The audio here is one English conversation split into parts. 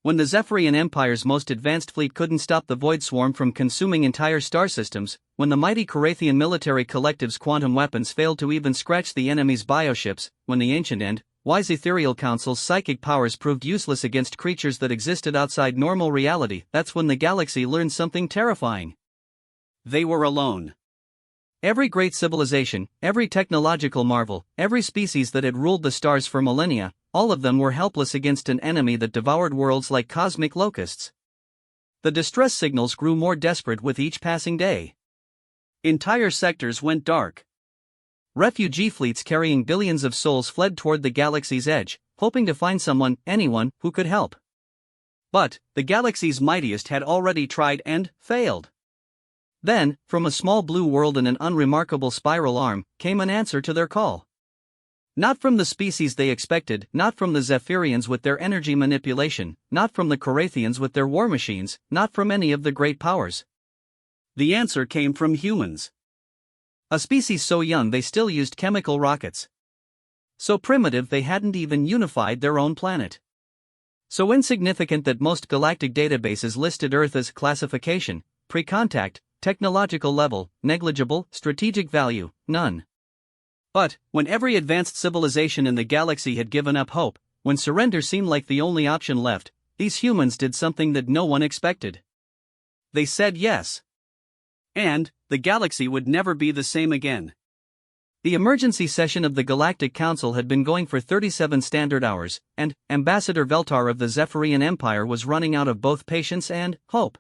When the Zephyrian Empire's most advanced fleet couldn't stop the Void Swarm from consuming entire star systems, when the mighty Carathian military collective's quantum weapons failed to even scratch the enemy's bioships, when the ancient and wise Ethereal Council's psychic powers proved useless against creatures that existed outside normal reality, that's when the galaxy learned something terrifying. They were alone. Every great civilization, every technological marvel, every species that had ruled the stars for millennia, all of them were helpless against an enemy that devoured worlds like cosmic locusts. The distress signals grew more desperate with each passing day. Entire sectors went dark. Refugee fleets carrying billions of souls fled toward the galaxy's edge, hoping to find someone, anyone, who could help. But the galaxy's mightiest had already tried and failed. Then, from a small blue world in an unremarkable spiral arm, came an answer to their call. Not from the species they expected, not from the Zephyrians with their energy manipulation, not from the Carathians with their war machines, not from any of the great powers. The answer came from humans. A species so young they still used chemical rockets. So primitive they hadn't even unified their own planet. So insignificant that most galactic databases listed Earth as classification, pre-contact, technological level, negligible, strategic value, none. But, when every advanced civilization in the galaxy had given up hope, when surrender seemed like the only option left, these humans did something that no one expected. They said yes. And the galaxy would never be the same again. The emergency session of the Galactic Council had been going for 37 standard hours, and Ambassador Veltar of the Zephyrian Empire was running out of both patience and hope.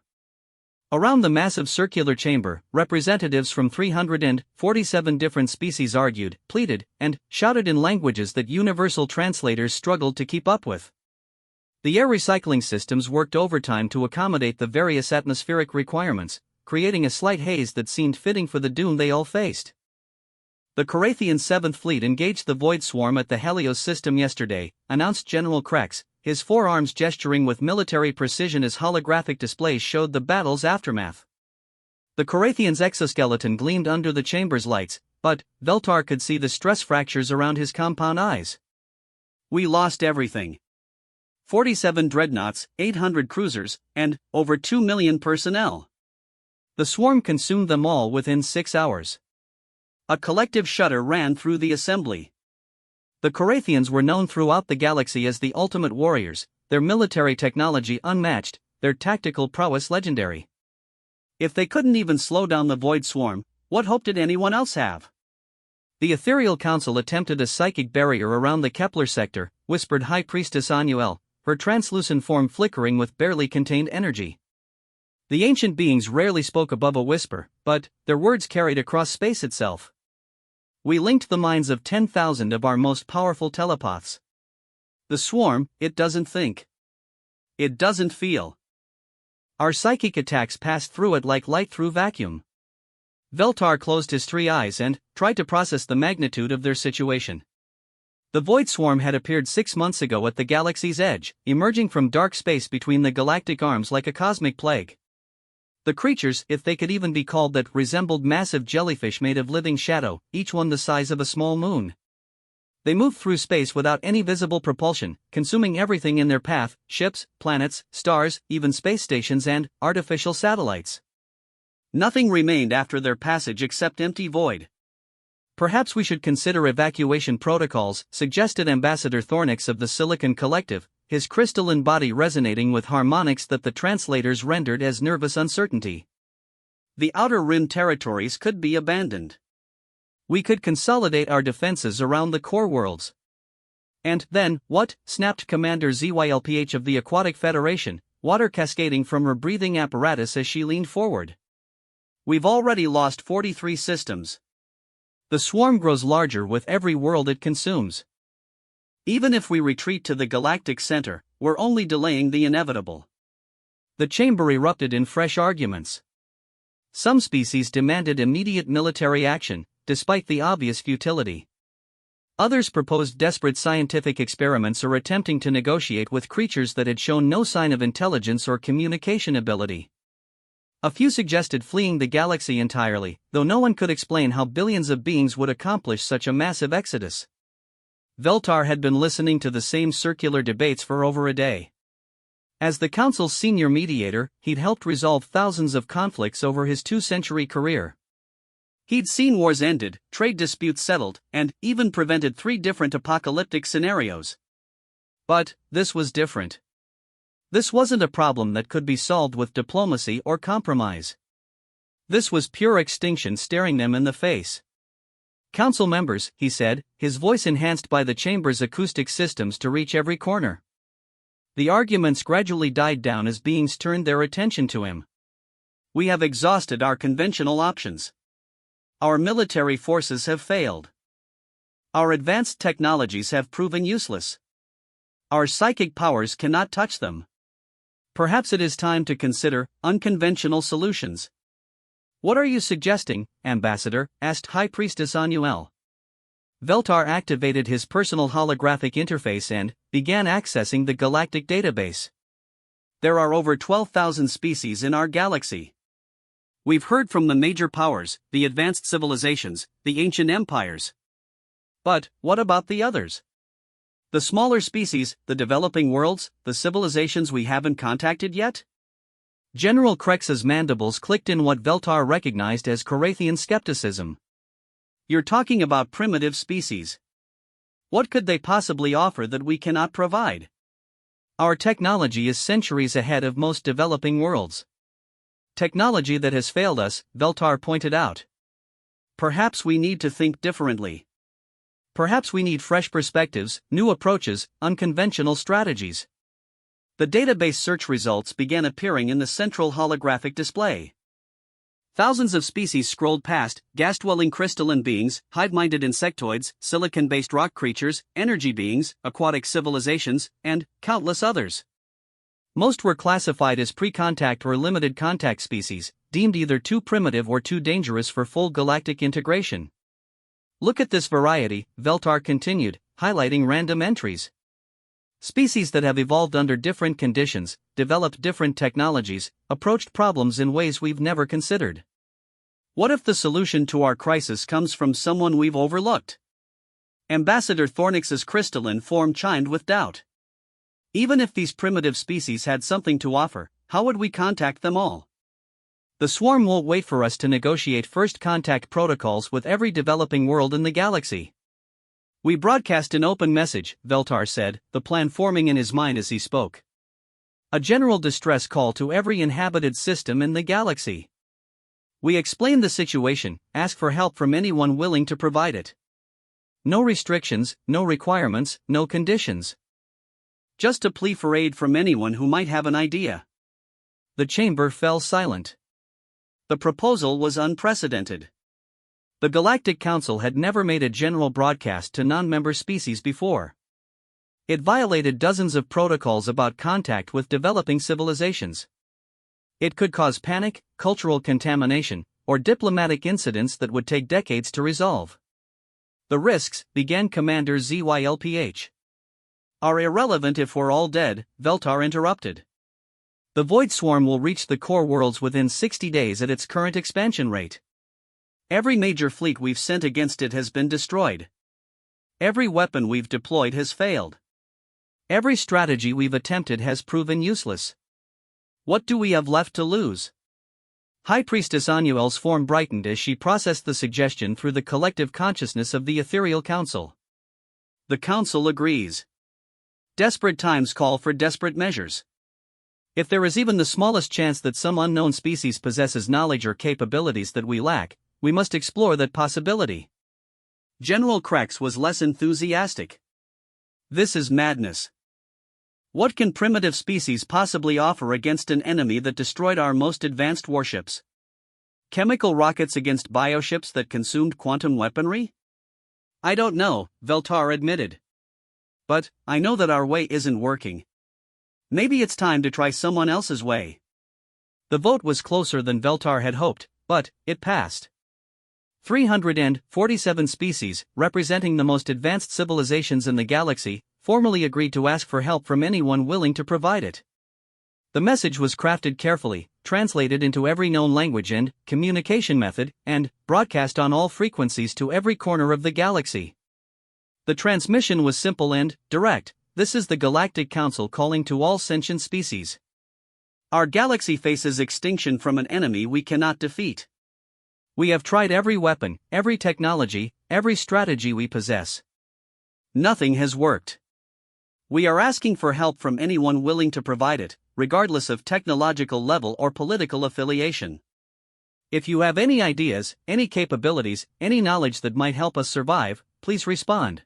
Around the massive circular chamber, representatives from 347 different species argued, pleaded, and shouted in languages that universal translators struggled to keep up with. The air recycling systems worked overtime to accommodate the various atmospheric requirements, creating a slight haze that seemed fitting for the doom they all faced. The Carathian 7th Fleet engaged the Void Swarm at the Helios system yesterday, announced General Krex, his forearms gesturing with military precision as holographic displays showed the battle's aftermath. The Carathian's exoskeleton gleamed under the chamber's lights, but Veltar could see the stress fractures around his compound eyes. We lost everything. 47 dreadnoughts, 800 cruisers, and over 2 million personnel. The swarm consumed them all within 6 hours. A collective shudder ran through the assembly. The Carathians were known throughout the galaxy as the ultimate warriors, their military technology unmatched, their tactical prowess legendary. If they couldn't even slow down the Void Swarm, what hope did anyone else have? The Ethereal Council attempted a psychic barrier around the Kepler sector, whispered High Priestess Anuel, her translucent form flickering with barely contained energy. The ancient beings rarely spoke above a whisper, but their words carried across space itself. We linked the minds of 10,000 of our most powerful telepaths. The swarm, it doesn't think. It doesn't feel. Our psychic attacks passed through it like light through vacuum. Veltar closed his 3 eyes and tried to process the magnitude of their situation. The Void Swarm had appeared 6 months ago at the galaxy's edge, emerging from dark space between the galactic arms like a cosmic plague. The creatures, if they could even be called that, resembled massive jellyfish made of living shadow, each one the size of a small moon. They moved through space without any visible propulsion, consuming everything in their path: ships, planets, stars, even space stations and artificial satellites. Nothing remained after their passage except empty void. Perhaps we should consider evacuation protocols, suggested Ambassador Thornix of the Silicon Collective, his crystalline body resonating with harmonics that the translators rendered as nervous uncertainty. The outer rim territories could be abandoned. We could consolidate our defenses around the core worlds. And then, what? Snapped Commander ZYLPH of the Aquatic Federation, water cascading from her breathing apparatus as she leaned forward. We've already lost 43 systems. The swarm grows larger with every world it consumes. Even if we retreat to the galactic center, we're only delaying the inevitable. The chamber erupted in fresh arguments. Some species demanded immediate military action, despite the obvious futility. Others proposed desperate scientific experiments or attempting to negotiate with creatures that had shown no sign of intelligence or communication ability. A few suggested fleeing the galaxy entirely, though no one could explain how billions of beings would accomplish such a massive exodus. Veltar had been listening to the same circular debates for over a day. As the Council's senior mediator, he'd helped resolve thousands of conflicts over his 2-century career. He'd seen wars ended, trade disputes settled, and even prevented 3 different apocalyptic scenarios. But this was different. This wasn't a problem that could be solved with diplomacy or compromise. This was pure extinction staring them in the face. Council members, he said, his voice enhanced by the chamber's acoustic systems to reach every corner. The arguments gradually died down as beings turned their attention to him. We have exhausted our conventional options. Our military forces have failed. Our advanced technologies have proven useless. Our psychic powers cannot touch them. Perhaps it is time to consider unconventional solutions. What are you suggesting, Ambassador? Asked High Priestess Anuel. Veltar activated his personal holographic interface and began accessing the galactic database. There are over 12,000 species in our galaxy. We've heard from the major powers, the advanced civilizations, the ancient empires. But what about the others? The smaller species, the developing worlds, the civilizations we haven't contacted yet? General Krex's mandibles clicked in what Veltar recognized as Korathian skepticism. You're talking about primitive species. What could they possibly offer that we cannot provide? Our technology is centuries ahead of most developing worlds. Technology that has failed us, Veltar pointed out. Perhaps we need to think differently. Perhaps we need fresh perspectives, new approaches, unconventional strategies. The database search results began appearing in the central holographic display. Thousands of species scrolled past: gas-dwelling crystalline beings, hive-minded insectoids, silicon-based rock creatures, energy beings, aquatic civilizations, and countless others. Most were classified as pre-contact or limited contact species, deemed either too primitive or too dangerous for full galactic integration. Look at this variety, Veltar continued, highlighting random entries. Species that have evolved under different conditions, developed different technologies, approached problems in ways we've never considered. What if the solution to our crisis comes from someone we've overlooked? Ambassador Thornix's crystalline form chimed with doubt. Even if these primitive species had something to offer, how would we contact them all? The swarm won't wait for us to negotiate first contact protocols with every developing world in the galaxy. We broadcast an open message, Veltar said, the plan forming in his mind as he spoke. A general distress call to every inhabited system in the galaxy. We explain the situation, ask for help from anyone willing to provide it. No restrictions, no requirements, no conditions. Just a plea for aid from anyone who might have an idea. The chamber fell silent. The proposal was unprecedented. The Galactic Council had never made a general broadcast to non-member species before. It violated dozens of protocols about contact with developing civilizations. It could cause panic, cultural contamination, or diplomatic incidents that would take decades to resolve. The risks, began Commander ZYLPH. Are irrelevant if we're all dead, Veltar interrupted. The Void Swarm will reach the core worlds within 60 days at its current expansion rate. Every major fleet we've sent against it has been destroyed. Every weapon we've deployed has failed. Every strategy we've attempted has proven useless. What do we have left to lose? High Priestess Anuel's form brightened as she processed the suggestion through the collective consciousness of the Ethereal Council. The Council agrees. Desperate times call for desperate measures. If there is even the smallest chance that some unknown species possesses knowledge or capabilities that we lack, we must explore that possibility. General Krex was less enthusiastic. This is madness. What can primitive species possibly offer against an enemy that destroyed our most advanced warships? Chemical rockets against bioships that consumed quantum weaponry? I don't know, Veltar admitted. But I know that our way isn't working. Maybe it's time to try someone else's way. The vote was closer than Veltar had hoped, but it passed. 347 species, representing the most advanced civilizations in the galaxy, formally agreed to ask for help from anyone willing to provide it. The message was crafted carefully, translated into every known language and communication method, and broadcast on all frequencies to every corner of the galaxy. The transmission was simple and direct: this is the Galactic Council calling to all sentient species. Our galaxy faces extinction from an enemy we cannot defeat. We have tried every weapon, every technology, every strategy we possess. Nothing has worked. We are asking for help from anyone willing to provide it, regardless of technological level or political affiliation. If you have any ideas, any capabilities, any knowledge that might help us survive, please respond.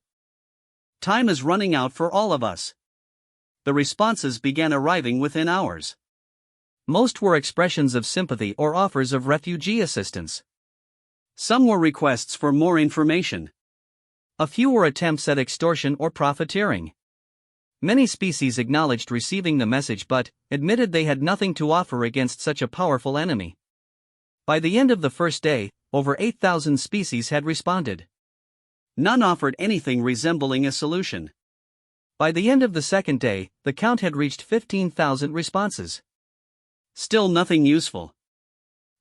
Time is running out for all of us. The responses began arriving within hours. Most were expressions of sympathy or offers of refugee assistance. Some were requests for more information. A few were attempts at extortion or profiteering. Many species acknowledged receiving the message but admitted they had nothing to offer against such a powerful enemy. By the end of the first day, over 8,000 species had responded. None offered anything resembling a solution. By the end of the second day, the count had reached 15,000 responses. Still nothing useful.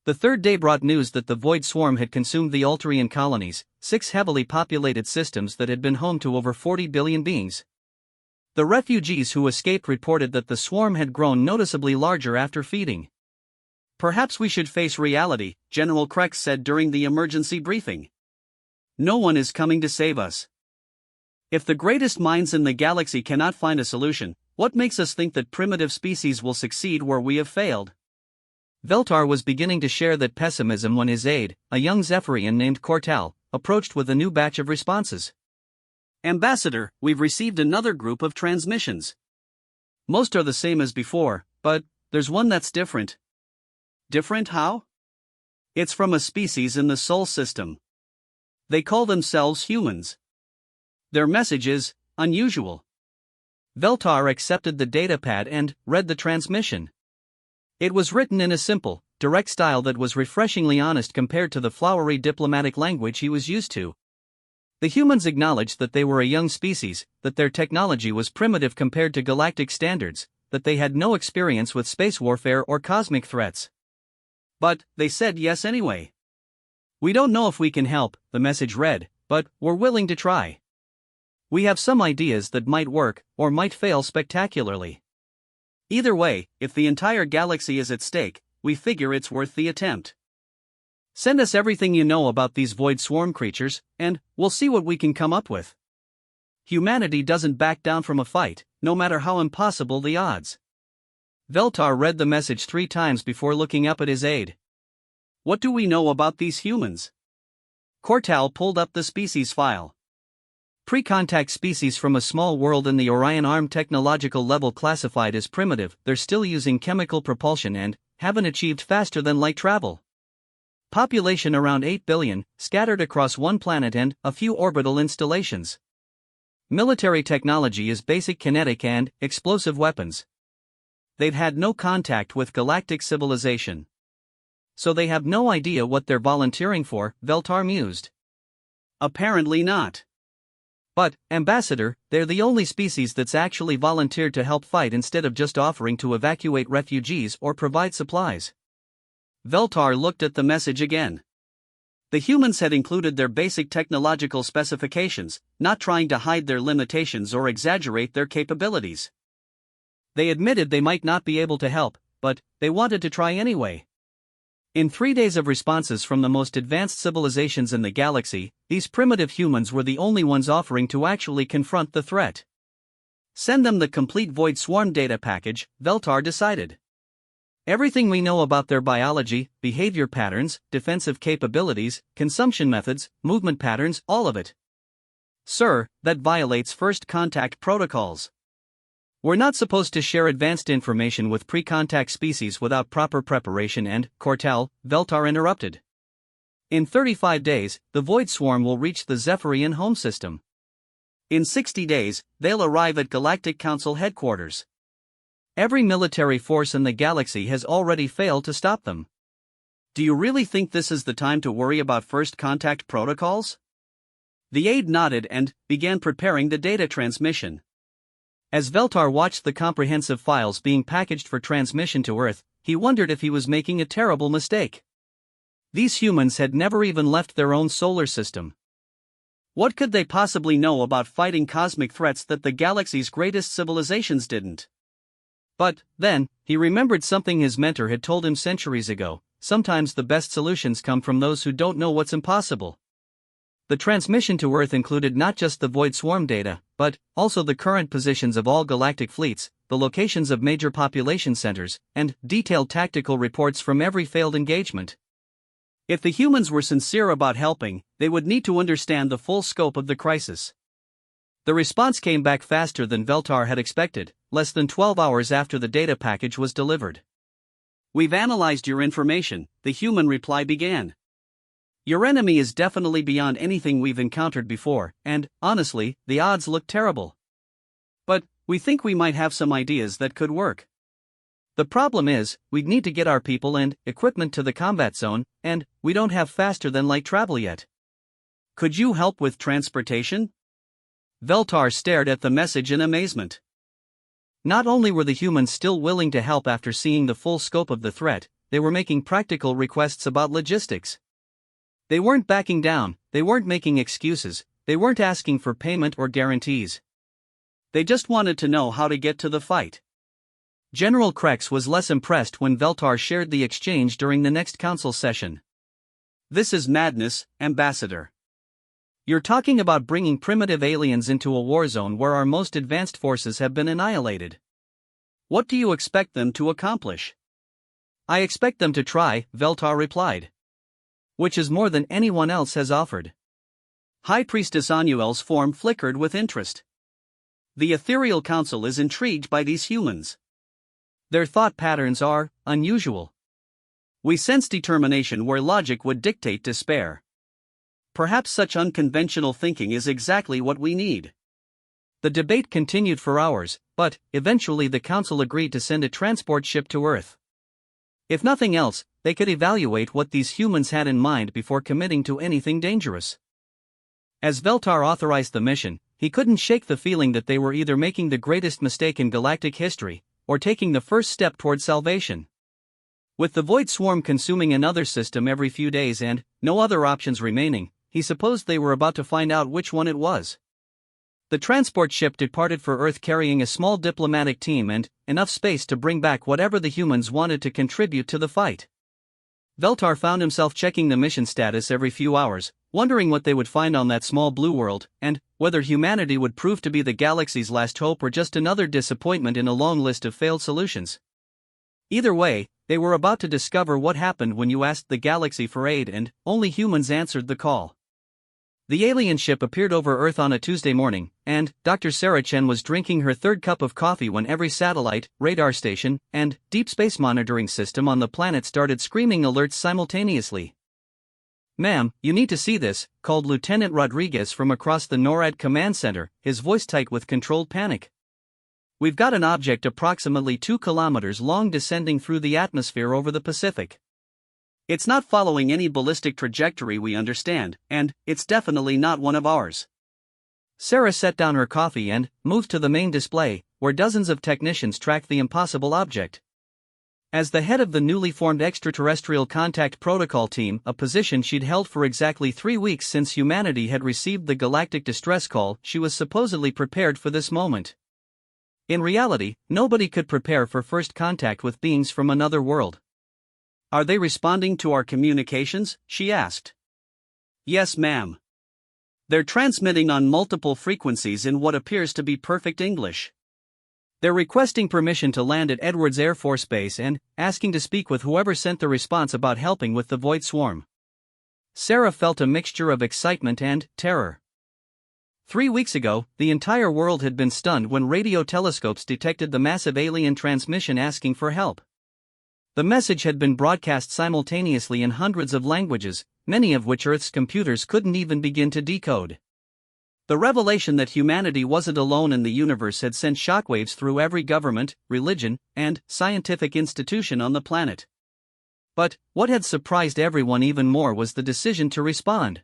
The third day brought news that the Void Swarm had consumed the Ulterian colonies, 6 heavily populated systems that had been home to over 40 billion beings. The refugees who escaped reported that the swarm had grown noticeably larger after feeding. Perhaps we should face reality, General Krex said during the emergency briefing. No one is coming to save us. If the greatest minds in the galaxy cannot find a solution, what makes us think that primitive species will succeed where we have failed? Veltar was beginning to share that pessimism when his aide, a young Zephyrian named Cortal, approached with a new batch of responses. Ambassador, we've received another group of transmissions. Most are the same as before, but there's one that's different. Different how? It's from a species in the Sol system. They call themselves humans. Their message is unusual. Veltar accepted the datapad and read the transmission. It was written in a simple, direct style that was refreshingly honest compared to the flowery diplomatic language he was used to. The humans acknowledged that they were a young species, that their technology was primitive compared to galactic standards, that they had no experience with space warfare or cosmic threats. But they said yes anyway. We don't know if we can help, the message read, but we're willing to try. We have some ideas that might work, or might fail spectacularly. Either way, if the entire galaxy is at stake, we figure it's worth the attempt. Send us everything you know about these Void Swarm creatures, and we'll see what we can come up with. Humanity doesn't back down from a fight, no matter how impossible the odds. Veltar read the message 3 times before looking up at his aide. What do we know about these humans? Cortal pulled up the species file. Pre-contact species from a small world in the Orion Arm technological level classified as primitive. They're still using chemical propulsion and haven't achieved faster than light travel. Population around 8 billion, scattered across one planet and a few orbital installations. Military technology is basic kinetic and explosive weapons. They've had no contact with galactic civilization. So they have no idea what they're volunteering for, Veltar mused. Apparently not. But, Ambassador, they're the only species that's actually volunteered to help fight instead of just offering to evacuate refugees or provide supplies. Veltar looked at the message again. The humans had included their basic technological specifications, not trying to hide their limitations or exaggerate their capabilities. They admitted they might not be able to help, but they wanted to try anyway. In 3 days of responses from the most advanced civilizations in the galaxy, these primitive humans were the only ones offering to actually confront the threat. Send them the complete Void Swarm data package, Veltar decided. Everything we know about their biology, behavior patterns, defensive capabilities, consumption methods, movement patterns, all of it. Sir, that violates first contact protocols. We're not supposed to share advanced information with pre-contact species without proper preparation and, Cortal, Veltar interrupted. In 35 days, the Void Swarm will reach the Zephyrian home system. In 60 days, they'll arrive at Galactic Council headquarters. Every military force in the galaxy has already failed to stop them. Do you really think this is the time to worry about first contact protocols? The aide nodded and began preparing the data transmission. As Veltar watched the comprehensive files being packaged for transmission to Earth, he wondered if he was making a terrible mistake. These humans had never even left their own solar system. What could they possibly know about fighting cosmic threats that the galaxy's greatest civilizations didn't? But, then, he remembered something his mentor had told him centuries ago: sometimes the best solutions come from those who don't know what's impossible. The transmission to Earth included not just the Void Swarm data, but also the current positions of all galactic fleets, the locations of major population centers, and detailed tactical reports from every failed engagement. If the humans were sincere about helping, they would need to understand the full scope of the crisis. The response came back faster than Veltar had expected, less than 12 hours after the data package was delivered. "We've analyzed your information," the human reply began. "Your enemy is definitely beyond anything we've encountered before, and, honestly, the odds look terrible. But we think we might have some ideas that could work. The problem is, we'd need to get our people and equipment to the combat zone, and we don't have faster than light travel yet. Could you help with transportation?" Veltar stared at the message in amazement. Not only were the humans still willing to help after seeing the full scope of the threat, they were making practical requests about logistics. They weren't backing down, they weren't making excuses, they weren't asking for payment or guarantees. They just wanted to know how to get to the fight. General Krex was less impressed when Veltar shared the exchange during the next council session. "This is madness, Ambassador. You're talking about bringing primitive aliens into a war zone where our most advanced forces have been annihilated. What do you expect them to accomplish?" "I expect them to try," Veltar replied. "Which is more than anyone else has offered." High Priestess Anuel's form flickered with interest. The Ethereal Council is intrigued by these humans. Their thought patterns are unusual. We sense determination where logic would dictate despair. Perhaps such unconventional thinking is exactly what we need. The debate continued for hours, but eventually the Council agreed to send a transport ship to Earth. If nothing else, they could evaluate what these humans had in mind before committing to anything dangerous. As Veltar authorized the mission, he couldn't shake the feeling that they were either making the greatest mistake in galactic history, or taking the first step toward salvation. With the Void Swarm consuming another system every few days and no other options remaining, he supposed they were about to find out which one it was. The transport ship departed for Earth carrying a small diplomatic team and enough space to bring back whatever the humans wanted to contribute to the fight. Veltar found himself checking the mission status every few hours, wondering what they would find on that small blue world, and whether humanity would prove to be the galaxy's last hope or just another disappointment in a long list of failed solutions. Either way, they were about to discover what happened when you asked the galaxy for aid and only humans answered the call. The alien ship appeared over Earth on a Tuesday morning, and Dr. Sarah Chen was drinking her third cup of coffee when every satellite, radar station, and deep space monitoring system on the planet started screaming alerts simultaneously. "Ma'am, you need to see this," called Lieutenant Rodriguez from across the NORAD command center, his voice tight with controlled panic. "We've got an object approximately 2 kilometers long descending through the atmosphere over the Pacific. It's not following any ballistic trajectory we understand, and it's definitely not one of ours." Sarah set down her coffee and moved to the main display, where dozens of technicians tracked the impossible object. As the head of the newly formed Extraterrestrial Contact Protocol Team, a position she'd held for exactly 3 weeks since humanity had received the galactic distress call, she was supposedly prepared for this moment. In reality, nobody could prepare for first contact with beings from another world. "Are they responding to our communications?" she asked. "Yes, ma'am. They're transmitting on multiple frequencies in what appears to be perfect English. They're requesting permission to land at Edwards Air Force Base and asking to speak with whoever sent the response about helping with the Void Swarm." Sarah felt a mixture of excitement and terror. 3 weeks ago, the entire world had been stunned when radio telescopes detected the massive alien transmission asking for help. The message had been broadcast simultaneously in hundreds of languages, many of which Earth's computers couldn't even begin to decode. The revelation that humanity wasn't alone in the universe had sent shockwaves through every government, religion, and scientific institution on the planet. But what had surprised everyone even more was the decision to respond.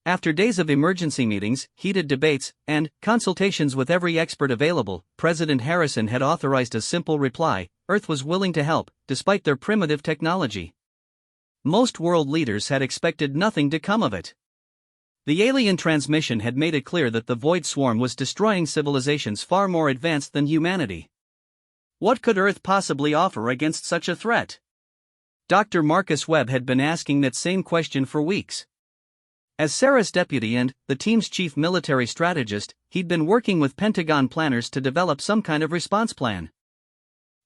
After days of emergency meetings, heated debates, and consultations with every expert available, President Harrison had authorized a simple reply: Earth was willing to help, despite their primitive technology. Most world leaders had expected nothing to come of it. The alien transmission had made it clear that the Void Swarm was destroying civilizations far more advanced than humanity. What could Earth possibly offer against such a threat? Dr. Marcus Webb had been asking that same question for weeks. As Sarah's deputy and the team's chief military strategist, he'd been working with Pentagon planners to develop some kind of response plan.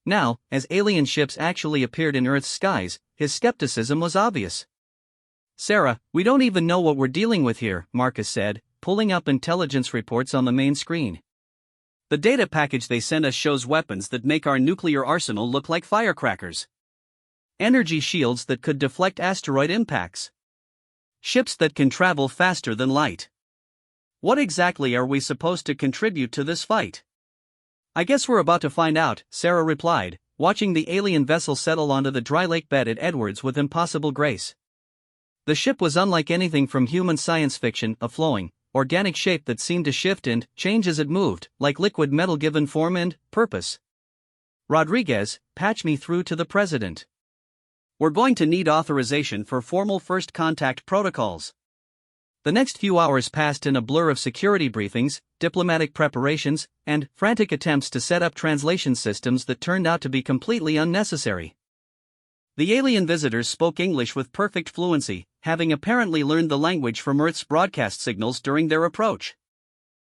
Now, as alien ships actually appeared in Earth's skies, his skepticism was obvious. "Sarah, we don't even know what we're dealing with here," Marcus said, pulling up intelligence reports on the main screen. "The data package they sent us shows weapons that make our nuclear arsenal look like firecrackers. Energy shields that could deflect asteroid impacts. Ships that can travel faster than light. What exactly are we supposed to contribute to this fight?" "I guess we're about to find out," Sarah replied, watching the alien vessel settle onto the dry lake bed at Edwards with impossible grace. The ship was unlike anything from human science fiction, a flowing, organic shape that seemed to shift and change as it moved, like liquid metal given form and purpose. "Rodriguez, patch me through to the president. We're going to need authorization for formal first contact protocols." The next few hours passed in a blur of security briefings, diplomatic preparations, and frantic attempts to set up translation systems that turned out to be completely unnecessary. The alien visitors spoke English with perfect fluency, having apparently learned the language from Earth's broadcast signals during their approach.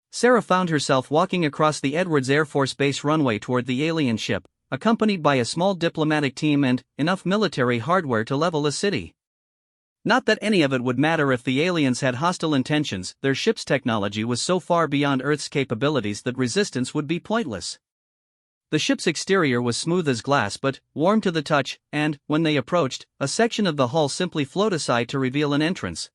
Sarah found herself walking across the Edwards Air Force Base runway toward the alien ship, accompanied by a small diplomatic team and enough military hardware to level a city. Not that any of it would matter if the aliens had hostile intentions, their ship's technology was so far beyond Earth's capabilities that resistance would be pointless. The ship's exterior was smooth as glass but warm to the touch, and, when they approached, a section of the hull simply flowed aside to reveal an entrance.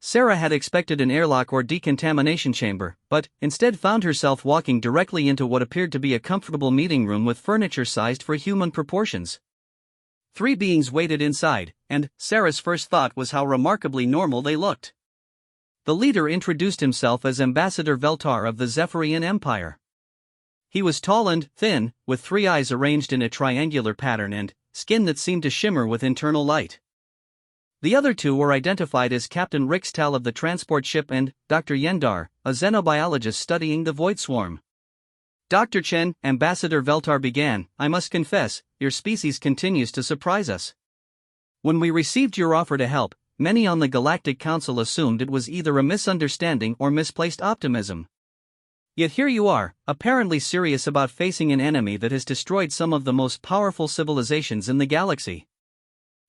Sarah had expected an airlock or decontamination chamber, but instead found herself walking directly into what appeared to be a comfortable meeting room with furniture sized for human proportions. 3 beings waited inside, and Sarah's first thought was how remarkably normal they looked. The leader introduced himself as Ambassador Veltar of the Zephyrian Empire. He was tall and thin, with 3 eyes arranged in a triangular pattern and skin that seemed to shimmer with internal light. The other 2 were identified as Captain Rixtal of the transport ship and Dr. Yendar, a xenobiologist studying the Void Swarm. "Dr. Chen," Ambassador Veltar began, "I must confess, your species continues to surprise us. When we received your offer to help, many on the Galactic Council assumed it was either a misunderstanding or misplaced optimism. Yet here you are, apparently serious about facing an enemy that has destroyed some of the most powerful civilizations in the galaxy."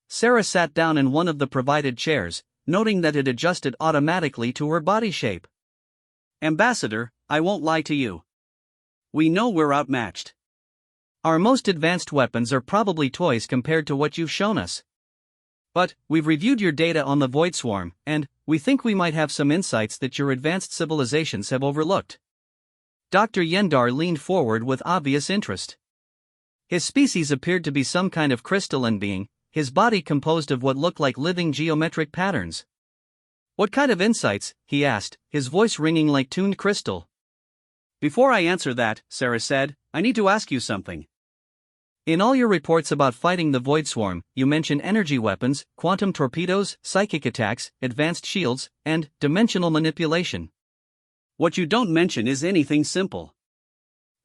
Sarah sat down in one of the provided chairs, noting that it adjusted automatically to her body shape. "Ambassador, I won't lie to you. We know we're outmatched. Our most advanced weapons are probably toys compared to what you've shown us. But we've reviewed your data on the Void Swarm, and we think we might have some insights that your advanced civilizations have overlooked." Dr. Yendar leaned forward with obvious interest. His species appeared to be some kind of crystalline being, his body composed of what looked like living geometric patterns. "What kind of insights?" he asked, his voice ringing like tuned crystal. "Before I answer that," Sarah said, "I need to ask you something. In all your reports about fighting the Void Swarm, you mention energy weapons, quantum torpedoes, psychic attacks, advanced shields, and dimensional manipulation. What you don't mention is anything simple.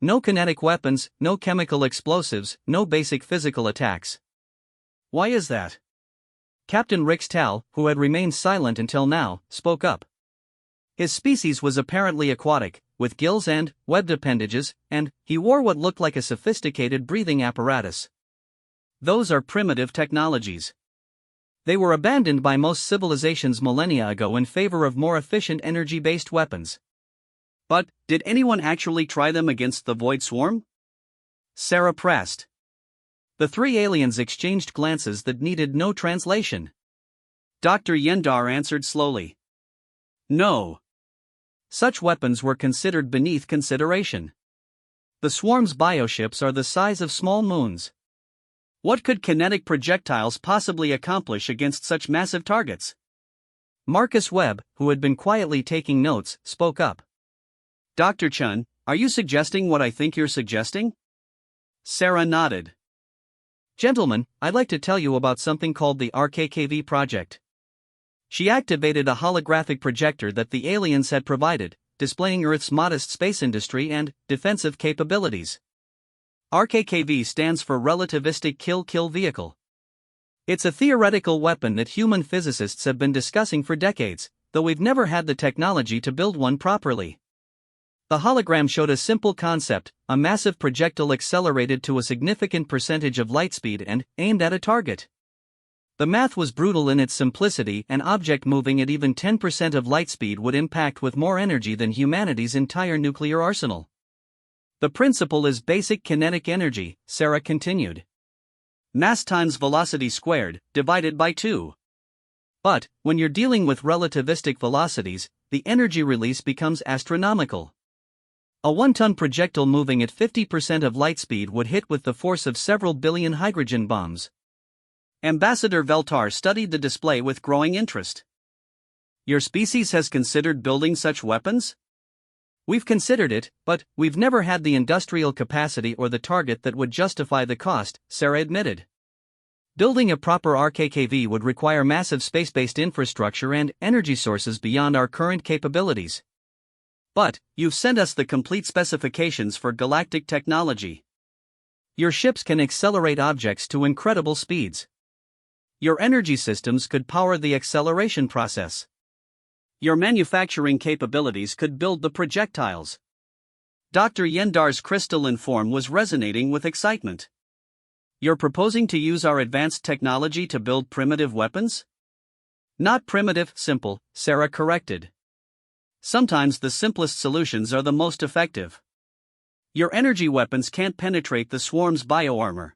No kinetic weapons, no chemical explosives, no basic physical attacks. Why is that?" Captain Rixtal, who had remained silent until now, spoke up. His species was apparently aquatic, with gills and webbed appendages, and he wore what looked like a sophisticated breathing apparatus. Those are primitive technologies. They were abandoned by most civilizations millennia ago in favor of more efficient energy-based weapons. "But, did anyone actually try them against the Void Swarm?" Sarah pressed. The 3 aliens exchanged glances that needed no translation. Dr. Yendar answered slowly. "No. Such weapons were considered beneath consideration. The Swarm's bioships are the size of small moons. What could kinetic projectiles possibly accomplish against such massive targets?" Marcus Webb, who had been quietly taking notes, spoke up. "Dr. Chun, are you suggesting what I think you're suggesting?" Sarah nodded. "Gentlemen, I'd like to tell you about something called the RKKV project. She activated a holographic projector that the aliens had provided, displaying Earth's modest space industry and defensive capabilities. RKKV stands for Relativistic Kill-Kill Vehicle. It's a theoretical weapon that human physicists have been discussing for decades, though we've never had the technology to build one properly. The hologram showed a simple concept: a massive projectile accelerated to a significant percentage of light speed and aimed at a target. The math was brutal in its simplicity: an object moving at even 10% of light speed would impact with more energy than humanity's entire nuclear arsenal. The principle is basic kinetic energy, Sarah continued. Mass times velocity squared, divided by 2. But, when you're dealing with relativistic velocities, the energy release becomes astronomical. A 1-ton projectile moving at 50% of light speed would hit with the force of several billion hydrogen bombs. Ambassador Veltar studied the display with growing interest. Your species has considered building such weapons? We've considered it, but we've never had the industrial capacity or the target that would justify the cost, Sarah admitted. Building a proper RKKV would require massive space-based infrastructure and energy sources beyond our current capabilities. But, you've sent us the complete specifications for galactic technology. Your ships can accelerate objects to incredible speeds. Your energy systems could power the acceleration process. Your manufacturing capabilities could build the projectiles. Dr. Yendar's crystalline form was resonating with excitement. You're proposing to use our advanced technology to build primitive weapons? Not primitive, simple, Sarah corrected. Sometimes the simplest solutions are the most effective. Your energy weapons can't penetrate the swarm's bioarmor.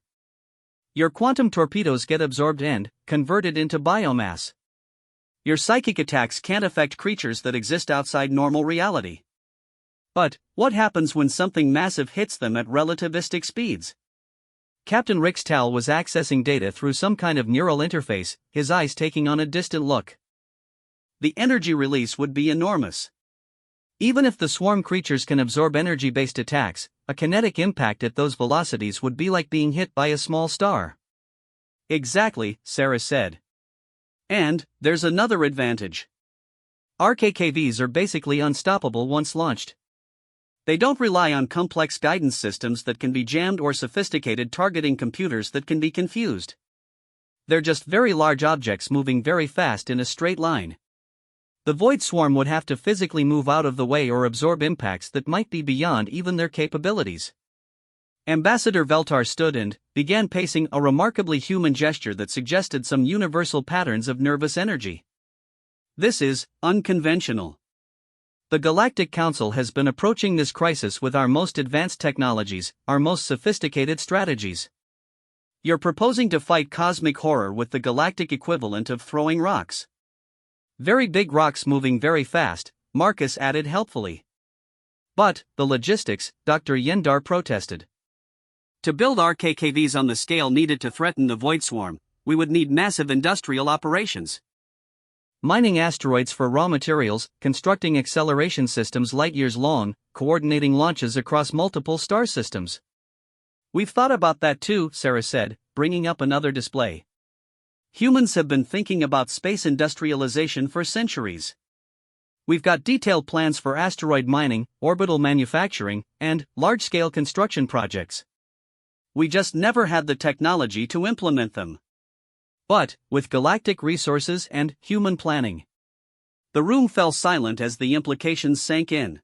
Your quantum torpedoes get absorbed and converted into biomass. Your psychic attacks can't affect creatures that exist outside normal reality. But, what happens when something massive hits them at relativistic speeds? Captain Rixtal was accessing data through some kind of neural interface, his eyes taking on a distant look. The energy release would be enormous. Even if the swarm creatures can absorb energy-based attacks, a kinetic impact at those velocities would be like being hit by a small star. Exactly, Sarah said. And, there's another advantage. RKKVs are basically unstoppable once launched. They don't rely on complex guidance systems that can be jammed or sophisticated targeting computers that can be confused. They're just very large objects moving very fast in a straight line. The void swarm would have to physically move out of the way or absorb impacts that might be beyond even their capabilities. Ambassador Veltar stood and began pacing, a remarkably human gesture that suggested some universal patterns of nervous energy. This is unconventional. The Galactic Council has been approaching this crisis with our most advanced technologies, our most sophisticated strategies. You're proposing to fight cosmic horror with the galactic equivalent of throwing rocks. Very big rocks moving very fast, Marcus added helpfully. But, the logistics, Dr. Yendar protested. To build RKKVs on the scale needed to threaten the void swarm, we would need massive industrial operations. Mining asteroids for raw materials, constructing acceleration systems light years long, coordinating launches across multiple star systems. We've thought about that too, Sarah said, bringing up another display. Humans have been thinking about space industrialization for centuries. We've got detailed plans for asteroid mining, orbital manufacturing, and large-scale construction projects. We just never had the technology to implement them. But, with galactic resources and human planning. The room fell silent as the implications sank in.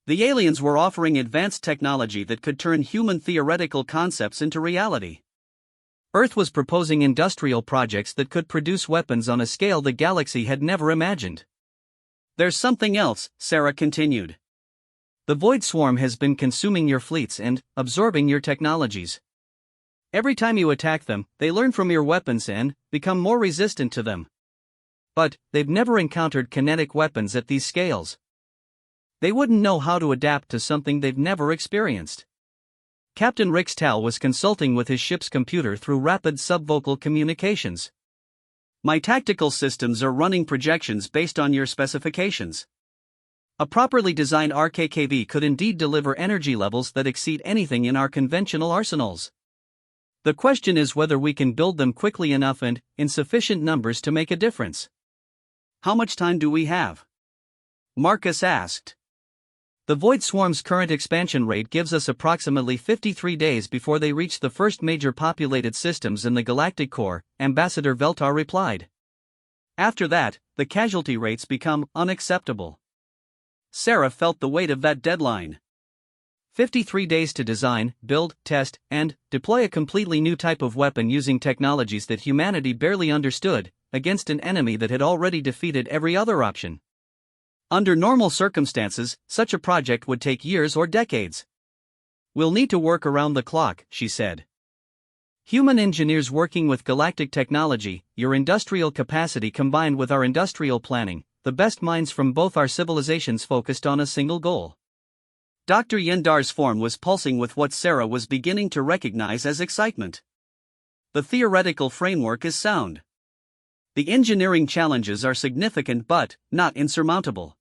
The aliens were offering advanced technology that could turn human theoretical concepts into reality. Earth was proposing industrial projects that could produce weapons on a scale the galaxy had never imagined. There's something else, Sarah continued. The void swarm has been consuming your fleets and absorbing your technologies. Every time you attack them, they learn from your weapons and become more resistant to them. But they've never encountered kinetic weapons at these scales. They wouldn't know how to adapt to something they've never experienced. Captain Rixtal was consulting with his ship's computer through rapid subvocal communications. My tactical systems are running projections based on your specifications. A properly designed RKKV could indeed deliver energy levels that exceed anything in our conventional arsenals. The question is whether we can build them quickly enough and in sufficient numbers to make a difference. How much time do we have? Marcus asked. The Void Swarm's current expansion rate gives us approximately 53 days before they reach the first major populated systems in the galactic core, Ambassador Veltar replied. After that, the casualty rates become unacceptable. Sarah felt the weight of that deadline. 53 days to design, build, test, and deploy a completely new type of weapon using technologies that humanity barely understood, against an enemy that had already defeated every other option. Under normal circumstances, such a project would take years or decades. We'll need to work around the clock, she said. Human engineers working with galactic technology, your industrial capacity combined with our industrial planning, the best minds from both our civilizations focused on a single goal. Dr. Yendar's form was pulsing with what Sarah was beginning to recognize as excitement. The theoretical framework is sound. The engineering challenges are significant but not insurmountable.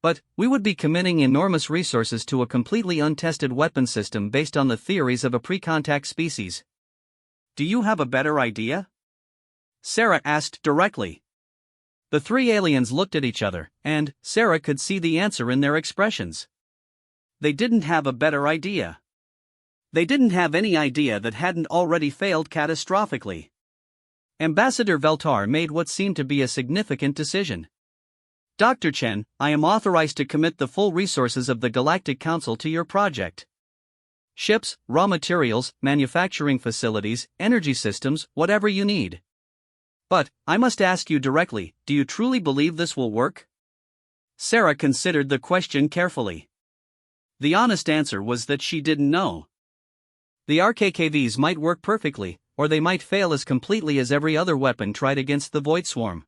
But we would be committing enormous resources to a completely untested weapon system based on the theories of a pre-contact species. Do you have a better idea? Sarah asked directly. The three aliens looked at each other, and Sarah could see the answer in their expressions. They didn't have a better idea. They didn't have any idea that hadn't already failed catastrophically. Ambassador Veltar made what seemed to be a significant decision. Dr. Chen, I am authorized to commit the full resources of the Galactic Council to your project. Ships, raw materials, manufacturing facilities, energy systems, whatever you need. But, I must ask you directly, do you truly believe this will work? Sarah considered the question carefully. The honest answer was that she didn't know. The RKKVs might work perfectly, or they might fail as completely as every other weapon tried against the Void Swarm.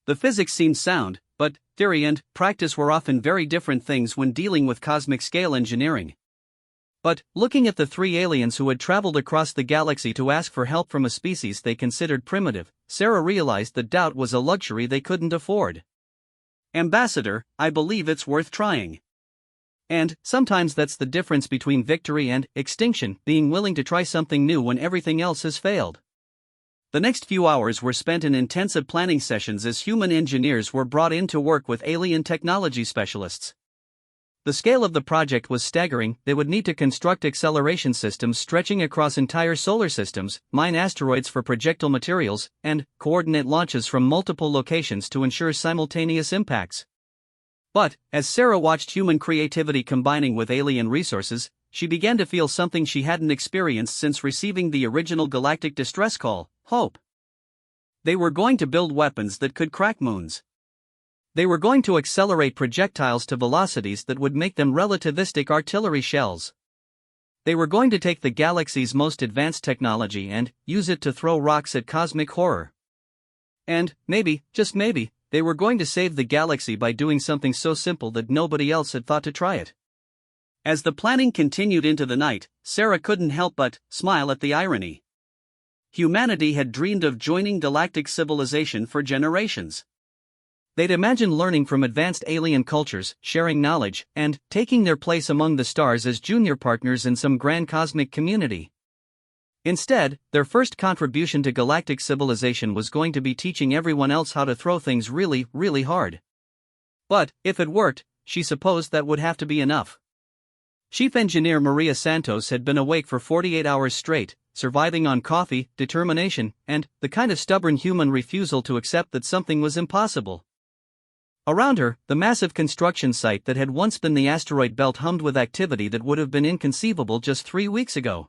The physics seemed sound, but theory and practice were often very different things when dealing with cosmic-scale engineering. But, looking at the three aliens who had traveled across the galaxy to ask for help from a species they considered primitive, Sarah realized that doubt was a luxury they couldn't afford. Ambassador, I believe it's worth trying. And, sometimes that's the difference between victory and extinction, being willing to try something new when everything else has failed. The next few hours were spent in intensive planning sessions as human engineers were brought in to work with alien technology specialists. The scale of the project was staggering. They would need to construct acceleration systems stretching across entire solar systems, mine asteroids for projectile materials, and coordinate launches from multiple locations to ensure simultaneous impacts. But, as Sarah watched human creativity combining with alien resources, she began to feel something she hadn't experienced since receiving the original galactic distress call: hope. They were going to build weapons that could crack moons. They were going to accelerate projectiles to velocities that would make them relativistic artillery shells. They were going to take the galaxy's most advanced technology and use it to throw rocks at cosmic horror. And, maybe, just maybe, they were going to save the galaxy by doing something so simple that nobody else had thought to try it. As the planning continued into the night, Sarah couldn't help but smile at the irony. Humanity had dreamed of joining galactic civilization for generations. They'd imagined learning from advanced alien cultures, sharing knowledge, and taking their place among the stars as junior partners in some grand cosmic community. Instead, their first contribution to galactic civilization was going to be teaching everyone else how to throw things really, really hard. But, if it worked, she supposed that would have to be enough. Chief Engineer Maria Santos had been awake for 48 hours straight, surviving on coffee, determination, and the kind of stubborn human refusal to accept that something was impossible. Around her, the massive construction site that had once been the asteroid belt hummed with activity that would have been inconceivable just 3 weeks ago.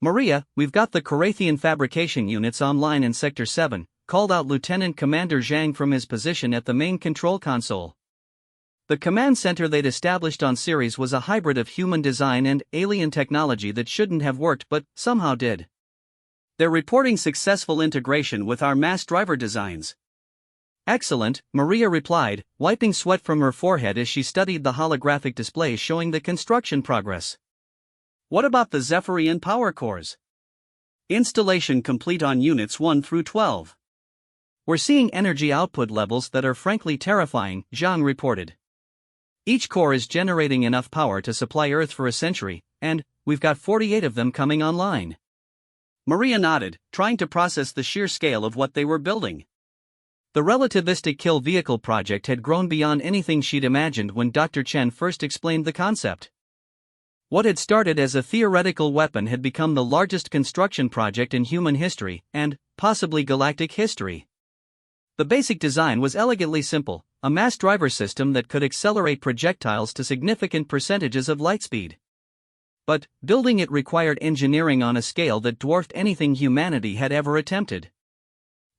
Maria, we've got the Corathian fabrication units online in Sector 7, called out Lieutenant Commander Zhang from his position at the main control console. The command center they'd established on Ceres was a hybrid of human design and alien technology that shouldn't have worked but somehow did. They're reporting successful integration with our mass driver designs. Excellent, Maria replied, wiping sweat from her forehead as she studied the holographic display showing the construction progress. What about the Zephyrian power cores? Installation complete on units 1 through 12. We're seeing energy output levels that are frankly terrifying, Zhang reported. Each core is generating enough power to supply Earth for a century, and we've got 48 of them coming online. Maria nodded, trying to process the sheer scale of what they were building. The relativistic kill vehicle project had grown beyond anything she'd imagined when Dr. Chen first explained the concept. What had started as a theoretical weapon had become the largest construction project in human history, and, possibly galactic history. The basic design was elegantly simple, a mass driver system that could accelerate projectiles to significant percentages of light speed. But, building it required engineering on a scale that dwarfed anything humanity had ever attempted.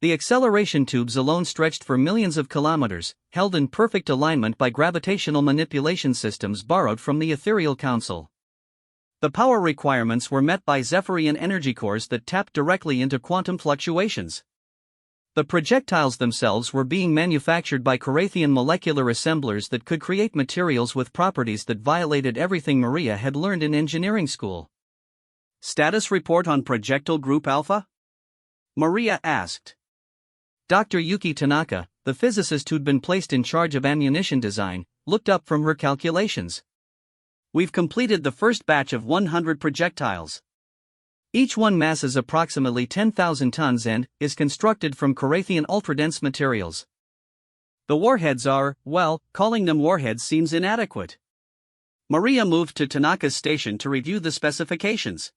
The acceleration tubes alone stretched for millions of kilometers, held in perfect alignment by gravitational manipulation systems borrowed from the ethereal council. The power requirements were met by Zephyrian energy cores that tapped directly into quantum fluctuations. The projectiles themselves were being manufactured by Carathian molecular assemblers that could create materials with properties that violated everything Maria had learned in engineering school. Status report on Projectile Group Alpha? Maria asked. Dr. Yuki Tanaka, the physicist who'd been placed in charge of ammunition design, looked up from her calculations. We've completed the first batch of 100 projectiles. Each one masses approximately 10,000 tons and is constructed from Carathian ultradense materials. The warheads are, well, calling them warheads seems inadequate. Maria moved to Tanaka's station to review the specifications.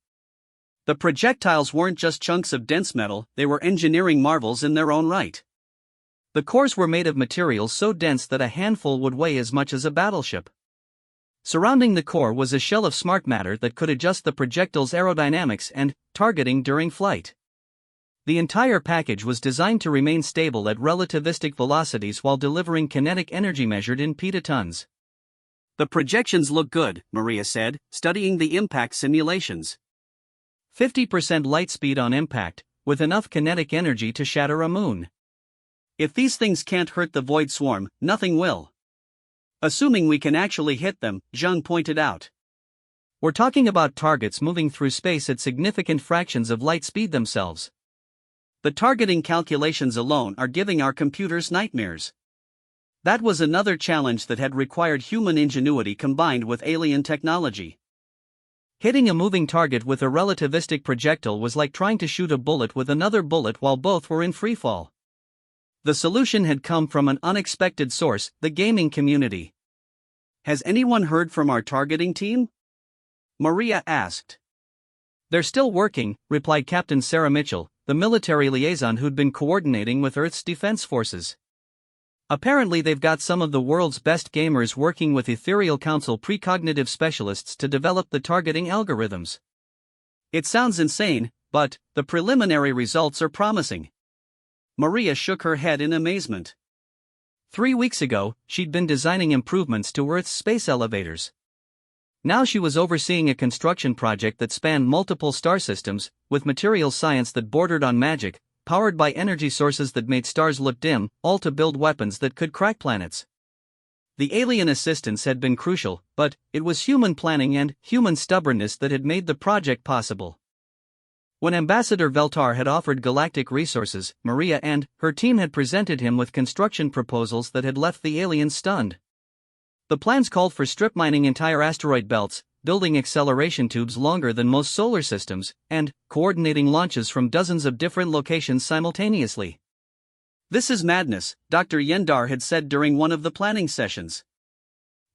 The projectiles weren't just chunks of dense metal, they were engineering marvels in their own right. The cores were made of materials so dense that a handful would weigh as much as a battleship. Surrounding the core was a shell of smart matter that could adjust the projectile's aerodynamics and targeting during flight. The entire package was designed to remain stable at relativistic velocities while delivering kinetic energy measured in petatons. The projections look good, Maria said, studying the impact simulations. 50% light speed on impact, with enough kinetic energy to shatter a moon. If these things can't hurt the void swarm, nothing will. Assuming we can actually hit them, Zhang pointed out. We're talking about targets moving through space at significant fractions of light speed themselves. The targeting calculations alone are giving our computers nightmares. That was another challenge that had required human ingenuity combined with alien technology. Hitting a moving target with a relativistic projectile was like trying to shoot a bullet with another bullet while both were in freefall. The solution had come from an unexpected source, the gaming community. Has anyone heard from our targeting team? Maria asked. They're still working, replied Captain Sarah Mitchell, the military liaison who'd been coordinating with Earth's defense forces. Apparently they've got some of the world's best gamers working with Ethereal Council precognitive specialists to develop the targeting algorithms. It sounds insane, but the preliminary results are promising. Maria shook her head in amazement. 3 weeks ago, she'd been designing improvements to Earth's space elevators. Now she was overseeing a construction project that spanned multiple star systems, with materials science that bordered on magic, powered by energy sources that made stars look dim, all to build weapons that could crack planets. The alien assistance had been crucial, but it was human planning and human stubbornness that had made the project possible. When Ambassador Veltar had offered galactic resources, Maria and her team had presented him with construction proposals that had left the aliens stunned. The plans called for strip mining entire asteroid belts, building acceleration tubes longer than most solar systems, and coordinating launches from dozens of different locations simultaneously. This is madness, Dr. Yendar had said during one of the planning sessions.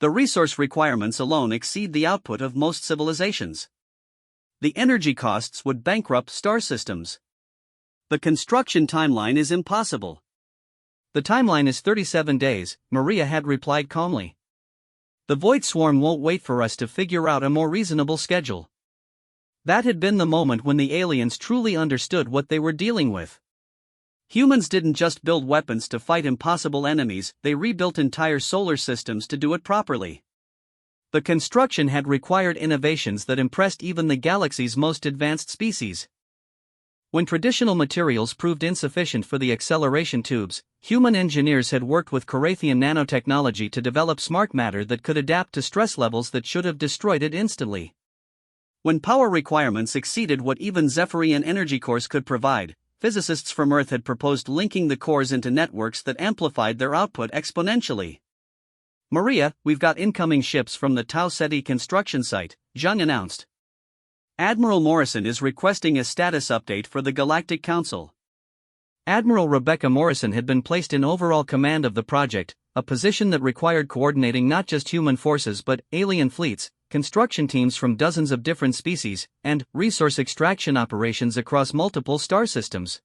The resource requirements alone exceed the output of most civilizations. The energy costs would bankrupt star systems. The construction timeline is impossible. The timeline is 37 days, Maria had replied calmly. The Void Swarm won't wait for us to figure out a more reasonable schedule. That had been the moment when the aliens truly understood what they were dealing with. Humans didn't just build weapons to fight impossible enemies, they rebuilt entire solar systems to do it properly. The construction had required innovations that impressed even the galaxy's most advanced species. When traditional materials proved insufficient for the acceleration tubes, human engineers had worked with Carathian nanotechnology to develop smart matter that could adapt to stress levels that should have destroyed it instantly. When power requirements exceeded what even Zephyrian energy cores could provide, physicists from Earth had proposed linking the cores into networks that amplified their output exponentially. Maria, we've got incoming ships from the Tau Ceti construction site, Zhang announced. Admiral Morrison is requesting a status update for the Galactic Council. Admiral Rebecca Morrison had been placed in overall command of the project, a position that required coordinating not just human forces but alien fleets, construction teams from dozens of different species, and resource extraction operations across multiple star systems.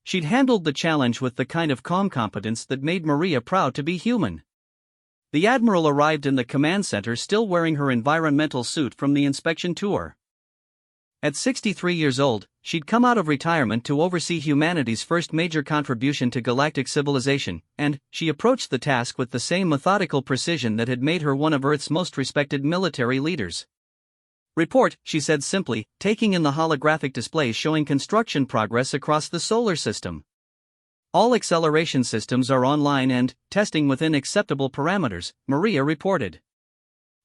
She'd handled the challenge with the kind of calm competence that made Maria proud to be human. The Admiral arrived in the command center still wearing her environmental suit from the inspection tour. At 63 years old, she'd come out of retirement to oversee humanity's first major contribution to galactic civilization, and she approached the task with the same methodical precision that had made her one of Earth's most respected military leaders. "Report," she said simply, taking in the holographic displays showing construction progress across the solar system. "All acceleration systems are online and testing within acceptable parameters," Maria reported.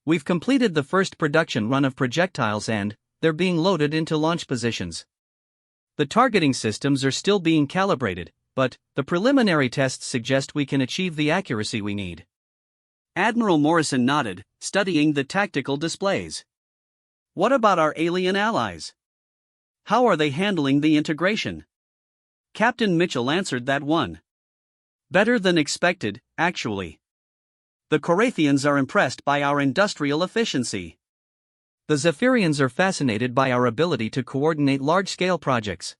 "We've completed the first production run of projectiles and they're being loaded into launch positions. The targeting systems are still being calibrated, but the preliminary tests suggest we can achieve the accuracy we need." Admiral Morrison nodded, studying the tactical displays. "What about our alien allies? How are they handling the integration?" Captain Mitchell answered that one. "Better than expected, actually. The Corathians are impressed by our industrial efficiency. The Zephyrians are fascinated by our ability to coordinate large-scale projects.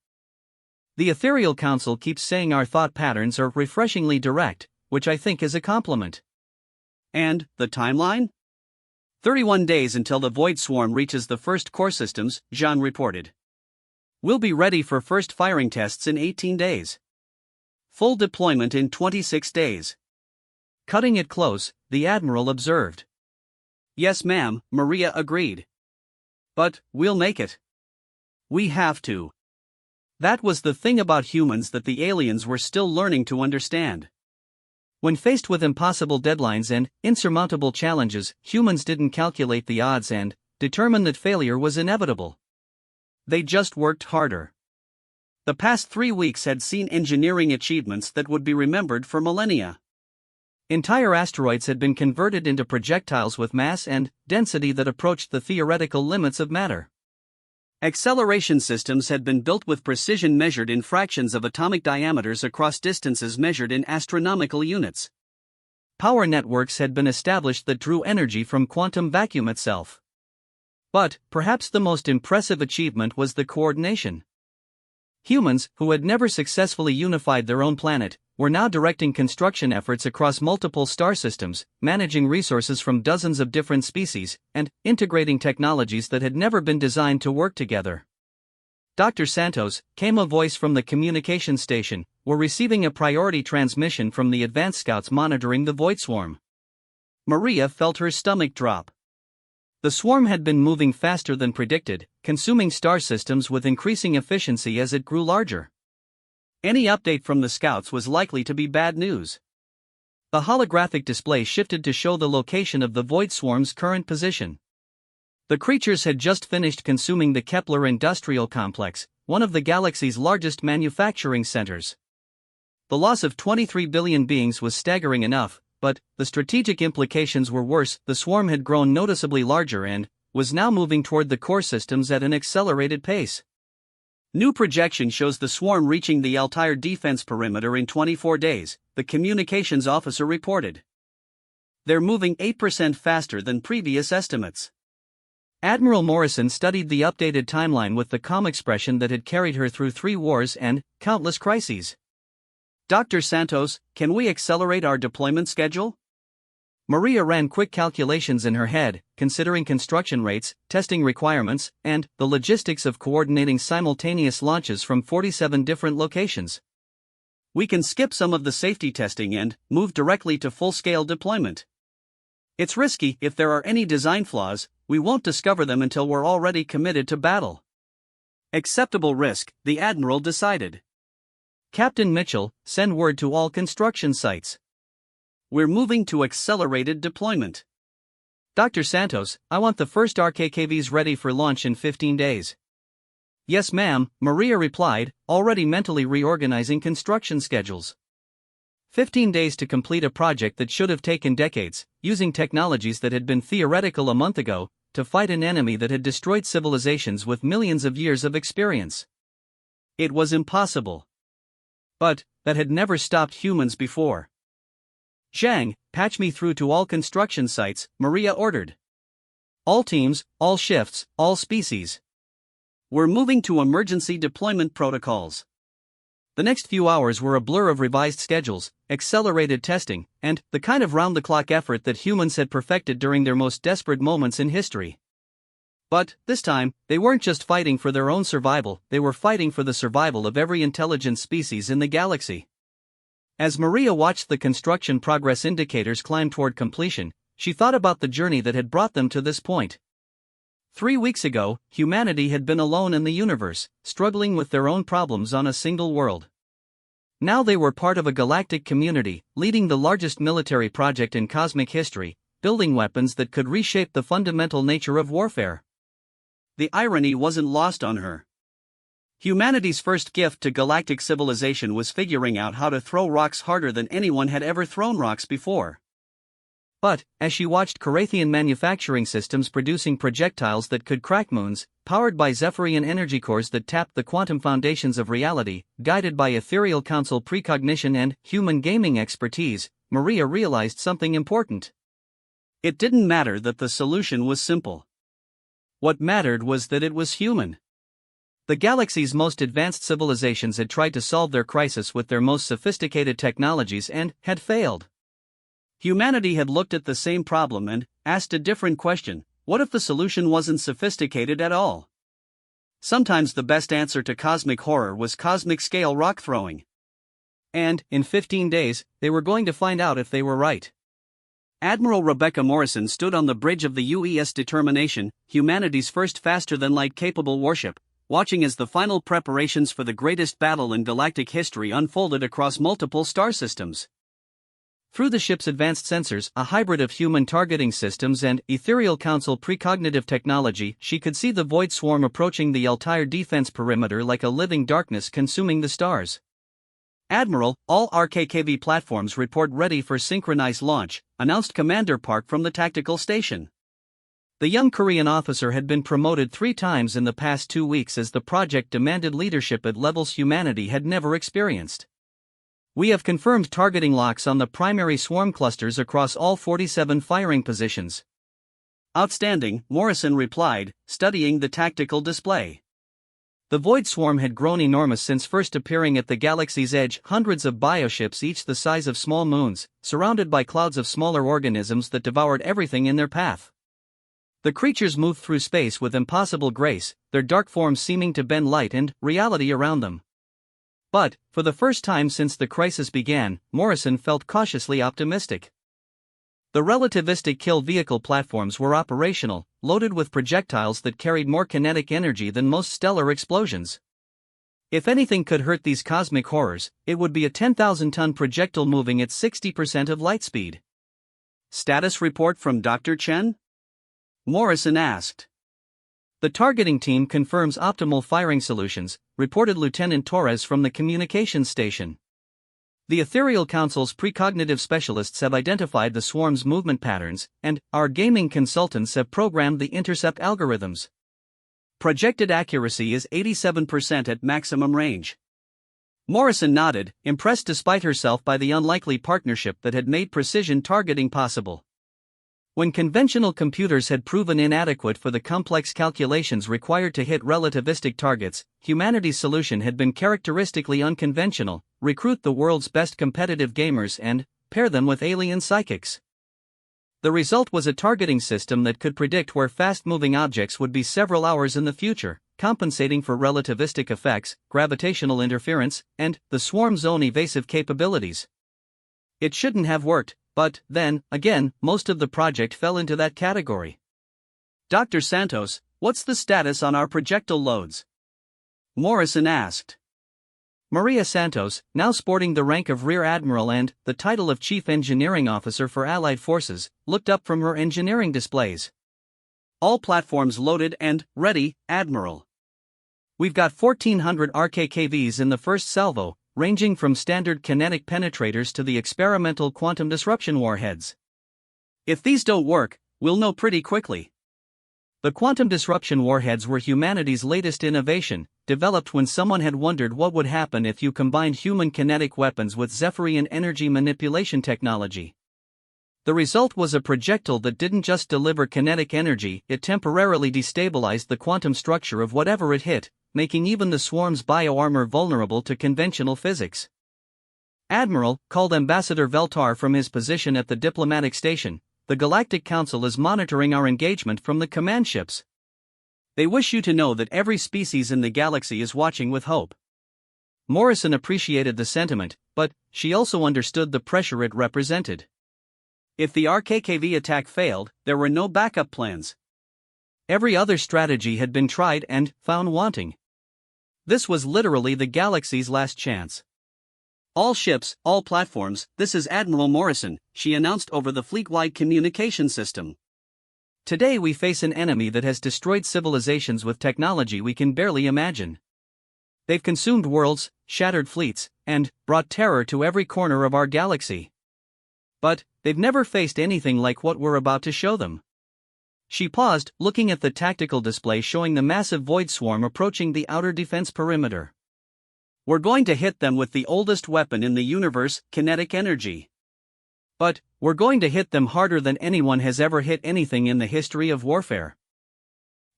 The Ethereal Council keeps saying our thought patterns are refreshingly direct, which I think is a compliment." "And the timeline?" 31 days until the Void Swarm reaches the first core systems," Jean reported. "We'll be ready for first firing tests in 18 days. Full deployment in 26 days. Cutting it close," the Admiral observed. "Yes, ma'am," Maria agreed. "But we'll make it. We have to." That was the thing about humans that the aliens were still learning to understand. When faced with impossible deadlines and insurmountable challenges, humans didn't calculate the odds and determine that failure was inevitable. They just worked harder. The past 3 weeks had seen engineering achievements that would be remembered for millennia. Entire asteroids had been converted into projectiles with mass and density that approached the theoretical limits of matter. Acceleration systems had been built with precision measured in fractions of atomic diameters across distances measured in astronomical units. Power networks had been established that drew energy from quantum vacuum itself. But perhaps the most impressive achievement was the coordination. Humans, who had never successfully unified their own planet, were now directing construction efforts across multiple star systems, managing resources from dozens of different species, and integrating technologies that had never been designed to work together. "Dr. Santos," came a voice from the communication station, "we're receiving a priority transmission from the advanced scouts monitoring the Void Swarm." Maria felt her stomach drop. The swarm had been moving faster than predicted, consuming star systems with increasing efficiency as it grew larger. Any update from the scouts was likely to be bad news. The holographic display shifted to show the location of the Void Swarm's current position. The creatures had just finished consuming the Kepler Industrial Complex, one of the galaxy's largest manufacturing centers. The loss of 23 billion beings was staggering enough, but the strategic implications were worse. The swarm had grown noticeably larger and was now moving toward the core systems at an accelerated pace. New projection shows the swarm reaching the Altair defense perimeter in 24 days, the communications officer reported. They're moving 8% faster than previous estimates. Admiral Morrison studied the updated timeline with the calm expression that had carried her through 3 wars and countless crises. "Dr. Santos, can we accelerate our deployment schedule?" Maria ran quick calculations in her head, considering construction rates, testing requirements, and the logistics of coordinating simultaneous launches from 47 different locations. "We can skip some of the safety testing and move directly to full-scale deployment. It's risky. If there are any design flaws, we won't discover them until we're already committed to battle." Acceptable risk, the Admiral decided. "Captain Mitchell, send word to all construction sites. We're moving to accelerated deployment." "Dr. Santos, I want the first RKKVs ready for launch in 15 days. "Yes, ma'am," Maria replied, already mentally reorganizing construction schedules. 15 days to complete a project that should have taken decades, using technologies that had been theoretical a month ago, to fight an enemy that had destroyed civilizations with millions of years of experience. It was impossible. but that had never stopped humans before. "Zhang, patch me through to all construction sites," Maria ordered. "All teams, all shifts, all species. We're moving to emergency deployment protocols." The next few hours were a blur of revised schedules, accelerated testing, and the kind of round-the-clock effort that humans had perfected during their most desperate moments in history. But, this time, they weren't just fighting for their own survival, they were fighting for the survival of every intelligent species in the galaxy. As Maria watched the construction progress indicators climb toward completion, she thought about the journey that had brought them to this point. 3 weeks ago, humanity had been alone in the universe, struggling with their own problems on a single world. Now they were part of a galactic community, leading the largest military project in cosmic history, building weapons that could reshape the fundamental nature of warfare. The irony wasn't lost on her. Humanity's first gift to galactic civilization was figuring out how to throw rocks harder than anyone had ever thrown rocks before. But, as she watched Carathian manufacturing systems producing projectiles that could crack moons, powered by Zephyrian energy cores that tapped the quantum foundations of reality, guided by ethereal council precognition and human gaming expertise, Maria realized something important. It didn't matter that the solution was simple. What mattered was that it was human. The galaxy's most advanced civilizations had tried to solve their crisis with their most sophisticated technologies and had failed. Humanity had looked at the same problem and asked a different question: what if the solution wasn't sophisticated at all? Sometimes the best answer to cosmic horror was cosmic-scale rock throwing. And, in 15 days, they were going to find out if they were right. Admiral Rebecca Morrison stood on the bridge of the UES Determination, humanity's first faster-than-light capable warship, watching as the final preparations for the greatest battle in galactic history unfolded across multiple star systems. Through the ship's advanced sensors, a hybrid of human targeting systems and ethereal council precognitive technology, she could see the void swarm approaching the Altair defense perimeter like a living darkness consuming the stars. "Admiral, all RKKV platforms report ready for synchronized launch," announced Commander Park from the tactical station. The young Korean officer had been promoted 3 times in the past 2 weeks as the project demanded leadership at levels humanity had never experienced. "We have confirmed targeting locks on the primary swarm clusters across all 47 firing positions." "Outstanding," Morrison replied, studying the tactical display. The void swarm had grown enormous since first appearing at the galaxy's edge, hundreds of bioships each the size of small moons, surrounded by clouds of smaller organisms that devoured everything in their path. The creatures moved through space with impossible grace, their dark forms seeming to bend light and reality around them. But, for the first time since the crisis began, Morrison felt cautiously optimistic. The relativistic kill vehicle platforms were operational, loaded with projectiles that carried more kinetic energy than most stellar explosions. If anything could hurt these cosmic horrors, it would be a 10,000-ton projectile moving at 60% of light speed. "Status report from Dr. Chen?" Morrison asked. "The targeting team confirms optimal firing solutions," reported Lieutenant Torres from the communications station. "The Ethereal Council's precognitive specialists have identified the swarm's movement patterns, and our gaming consultants have programmed the intercept algorithms. Projected accuracy is 87% at maximum range." Morrison nodded, impressed despite herself by the unlikely partnership that had made precision targeting possible. When conventional computers had proven inadequate for the complex calculations required to hit relativistic targets, humanity's solution had been characteristically unconventional: recruit the world's best competitive gamers and pair them with alien psychics. The result was a targeting system that could predict where fast-moving objects would be several hours in the future, compensating for relativistic effects, gravitational interference, and the swarm's own evasive capabilities. It shouldn't have worked. But, then, again, most of the project fell into that category. "Dr. Santos, what's the status on our projectile loads?" Morrison asked. Maria Santos, now sporting the rank of Rear Admiral and the title of Chief Engineering Officer for Allied Forces, looked up from her engineering displays. "All platforms loaded and ready, Admiral. We've got 1,400 RKKVs in the first salvo, ranging from standard kinetic penetrators to the experimental quantum disruption warheads. If these don't work, we'll know pretty quickly." The quantum disruption warheads were humanity's latest innovation, developed when someone had wondered what would happen if you combined human kinetic weapons with Zephyrian energy manipulation technology. The result was a projectile that didn't just deliver kinetic energy, it temporarily destabilized the quantum structure of whatever it hit, making even the swarm's bioarmor vulnerable to conventional physics. Admiral, called Ambassador Veltar from his position at the diplomatic station, the Galactic Council is monitoring our engagement from the command ships. They wish you to know that every species in the galaxy is watching with hope. Morrison appreciated the sentiment, but she also understood the pressure it represented. If the RKKV attack failed, there were no backup plans. Every other strategy had been tried and found wanting. This was literally the galaxy's last chance. "All ships, all platforms, this is Admiral Morrison," she announced over the fleet-wide communication system. "Today we face an enemy that has destroyed civilizations with technology we can barely imagine. They've consumed worlds, shattered fleets, and brought terror to every corner of our galaxy. But they've never faced anything like what we're about to show them." She paused, looking at the tactical display showing the massive void swarm approaching the outer defense perimeter. "We're going to hit them with the oldest weapon in the universe, kinetic energy. But we're going to hit them harder than anyone has ever hit anything in the history of warfare.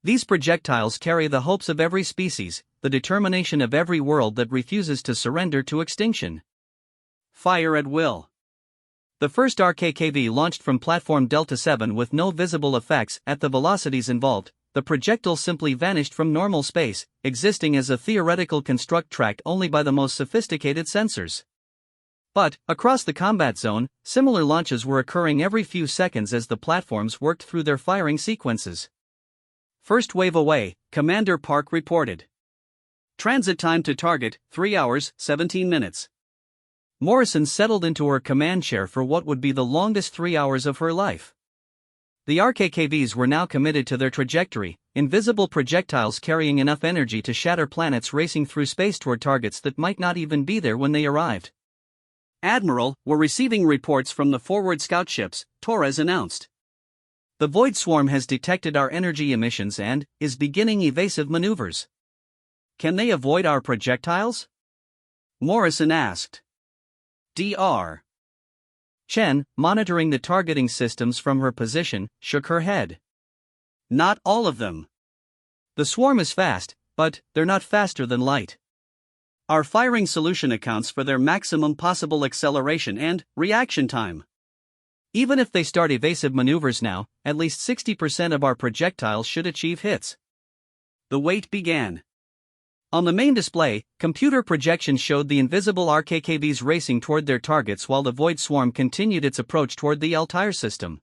These projectiles carry the hopes of every species, the determination of every world that refuses to surrender to extinction. Fire at will." The first RKKV launched from platform Delta 7 with no visible effects at the velocities involved. The projectile simply vanished from normal space, existing as a theoretical construct tracked only by the most sophisticated sensors. But, across the combat zone, similar launches were occurring every few seconds as the platforms worked through their firing sequences. "First wave away," Commander Park reported. "Transit time to target, 3 hours, 17 minutes. Morrison settled into her command chair for what would be the longest 3 hours of her life. The RKKVs were now committed to their trajectory, invisible projectiles carrying enough energy to shatter planets racing through space toward targets that might not even be there when they arrived. "Admiral, we're receiving reports from the forward scout ships," Torres announced. "The Void Swarm has detected our energy emissions and is beginning evasive maneuvers." "Can they avoid our projectiles?" Morrison asked. Dr. Chen, monitoring the targeting systems from her position, shook her head. "Not all of them. The swarm is fast, but they're not faster than light. Our firing solution accounts for their maximum possible acceleration and reaction time. Even if they start evasive maneuvers now, at least 60% of our projectiles should achieve hits." The wait began. On the main display, computer projections showed the invisible RKKVs racing toward their targets while the Void Swarm continued its approach toward the Altair system.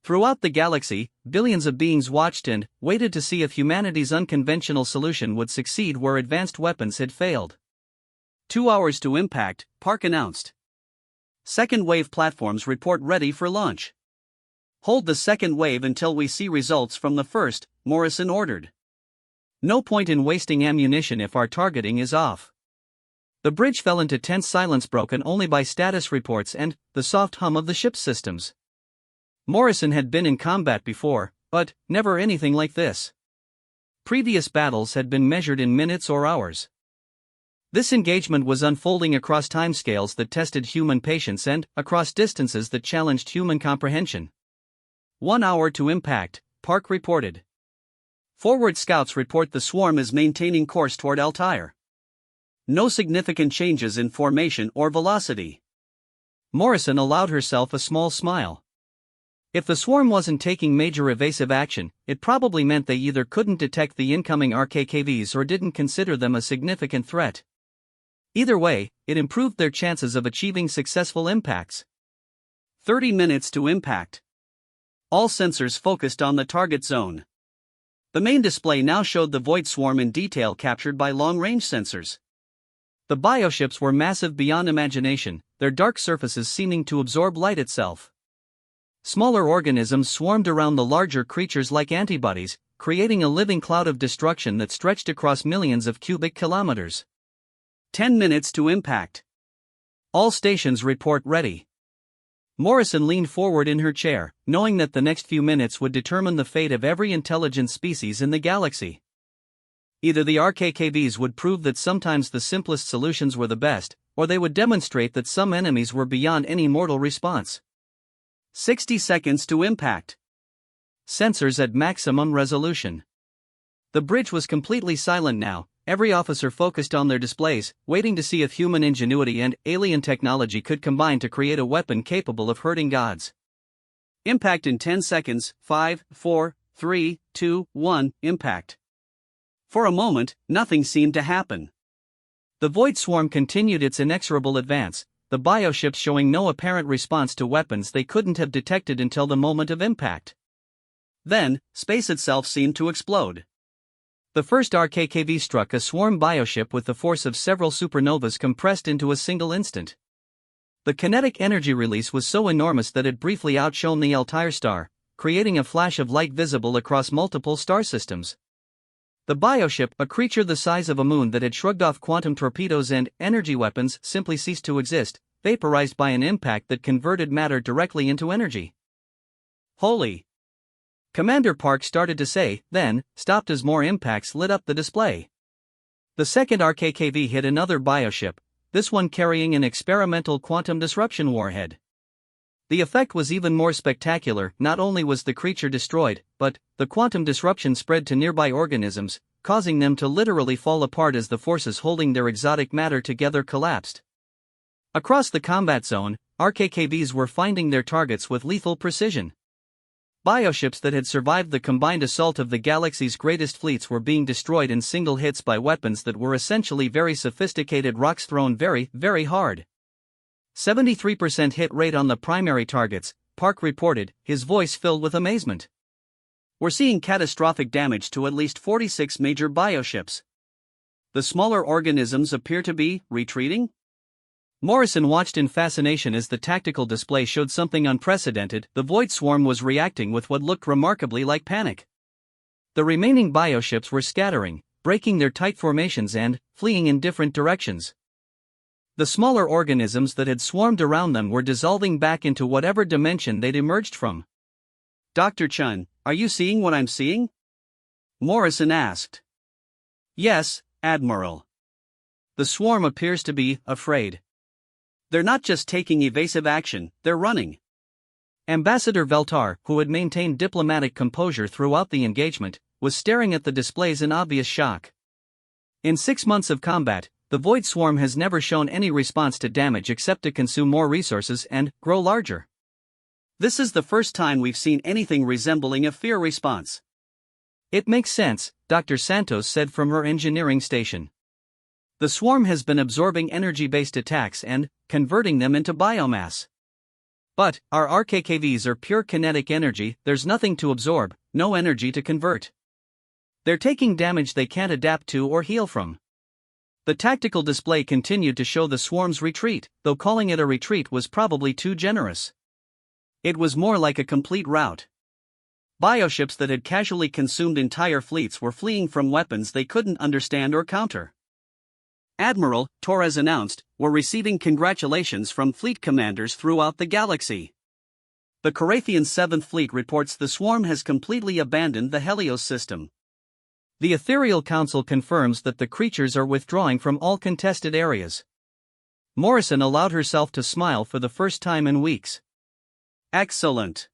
Throughout the galaxy, billions of beings watched and waited to see if humanity's unconventional solution would succeed where advanced weapons had failed. 2 hours to impact, Park announced. "Second wave platforms report ready for launch." "Hold the second wave until we see results from the first," Morrison ordered. "No point in wasting ammunition if our targeting is off." The bridge fell into tense silence broken only by status reports and the soft hum of the ship's systems. Morrison had been in combat before, but never anything like this. Previous battles had been measured in minutes or hours. This engagement was unfolding across timescales that tested human patience and across distances that challenged human comprehension. 1 hour to impact, Park reported. Forward scouts report the swarm is maintaining course toward Altair. No significant changes in formation or velocity. Morrison allowed herself a small smile. If the swarm wasn't taking major evasive action, it probably meant they either couldn't detect the incoming RKKVs or didn't consider them a significant threat. Either way, it improved their chances of achieving successful impacts. 30 minutes to impact. All sensors focused on the target zone. The main display now showed the Void Swarm in detail captured by long-range sensors. The bioships were massive beyond imagination, their dark surfaces seeming to absorb light itself. Smaller organisms swarmed around the larger creatures like antibodies, creating a living cloud of destruction that stretched across millions of cubic kilometers. 10 minutes to impact. All stations report ready. Morrison leaned forward in her chair, knowing that the next few minutes would determine the fate of every intelligent species in the galaxy. Either the RKKVs would prove that sometimes the simplest solutions were the best, or they would demonstrate that some enemies were beyond any mortal response. 60 seconds to impact. Sensors at maximum resolution. The bridge was completely silent now, every officer focused on their displays, waiting to see if human ingenuity and alien technology could combine to create a weapon capable of hurting gods. Impact in 10 seconds, 5, 4, 3, 2, 1, impact. For a moment, nothing seemed to happen. The Void Swarm continued its inexorable advance, the bioships showing no apparent response to weapons they couldn't have detected until the moment of impact. Then, space itself seemed to explode. The first RKKV struck a swarm bioship with the force of several supernovas compressed into a single instant. The kinetic energy release was so enormous that it briefly outshone the entire star, creating a flash of light visible across multiple star systems. The bioship, a creature the size of a moon that had shrugged off quantum torpedoes and energy weapons, simply ceased to exist, vaporized by an impact that converted matter directly into energy. Holy! Commander Park started to say, then stopped as more impacts lit up the display. The second RKKV hit another bioship, this one carrying an experimental quantum disruption warhead. The effect was even more spectacular. Not only was the creature destroyed, but the quantum disruption spread to nearby organisms, causing them to literally fall apart as the forces holding their exotic matter together collapsed. Across the combat zone, RKKVs were finding their targets with lethal precision. Bioships that had survived the combined assault of the galaxy's greatest fleets were being destroyed in single hits by weapons that were essentially very sophisticated rocks thrown very, very hard. 73% hit rate on the primary targets, Park reported, his voice filled with amazement. We're seeing catastrophic damage to at least 46 major bioships. The smaller organisms appear to be retreating? Morrison watched in fascination as the tactical display showed something unprecedented. The Void Swarm was reacting with what looked remarkably like panic. The remaining bioships were scattering, breaking their tight formations and fleeing in different directions. The smaller organisms that had swarmed around them were dissolving back into whatever dimension they'd emerged from. Dr. Chun, are you seeing what I'm seeing? Morrison asked. Yes, Admiral. The swarm appears to be afraid. They're not just taking evasive action, they're running. Ambassador Veltar, who had maintained diplomatic composure throughout the engagement, was staring at the displays in obvious shock. In 6 months of combat, the Void Swarm has never shown any response to damage except to consume more resources and grow larger. This is the first time we've seen anything resembling a fear response. It makes sense, Dr. Santos said from her engineering station. The swarm has been absorbing energy-based attacks and converting them into biomass. But our RKKVs are pure kinetic energy, there's nothing to absorb, no energy to convert. They're taking damage they can't adapt to or heal from. The tactical display continued to show the swarm's retreat, though calling it a retreat was probably too generous. It was more like a complete rout. Bioships that had casually consumed entire fleets were fleeing from weapons they couldn't understand or counter. Admiral, Torres announced, we're receiving congratulations from fleet commanders throughout the galaxy. The Carathian 7th Fleet reports the swarm has completely abandoned the Helios system. The Ethereal Council confirms that the creatures are withdrawing from all contested areas. Morrison allowed herself to smile for the first time in weeks. Excellent.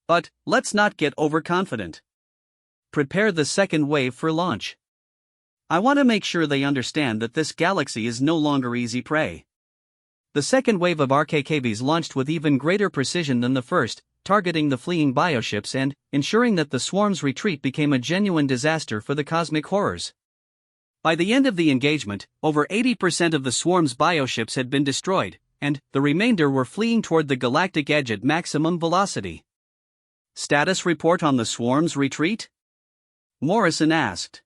But let's not get overconfident. Prepare the second wave for launch. I want to make sure they understand that this galaxy is no longer easy prey. The second wave of RKKVs launched with even greater precision than the first, targeting the fleeing bioships and ensuring that the swarm's retreat became a genuine disaster for the cosmic horrors. By the end of the engagement, over 80% of the swarm's bioships had been destroyed, and the remainder were fleeing toward the galactic edge at maximum velocity. Status report on the swarm's retreat? Morrison asked.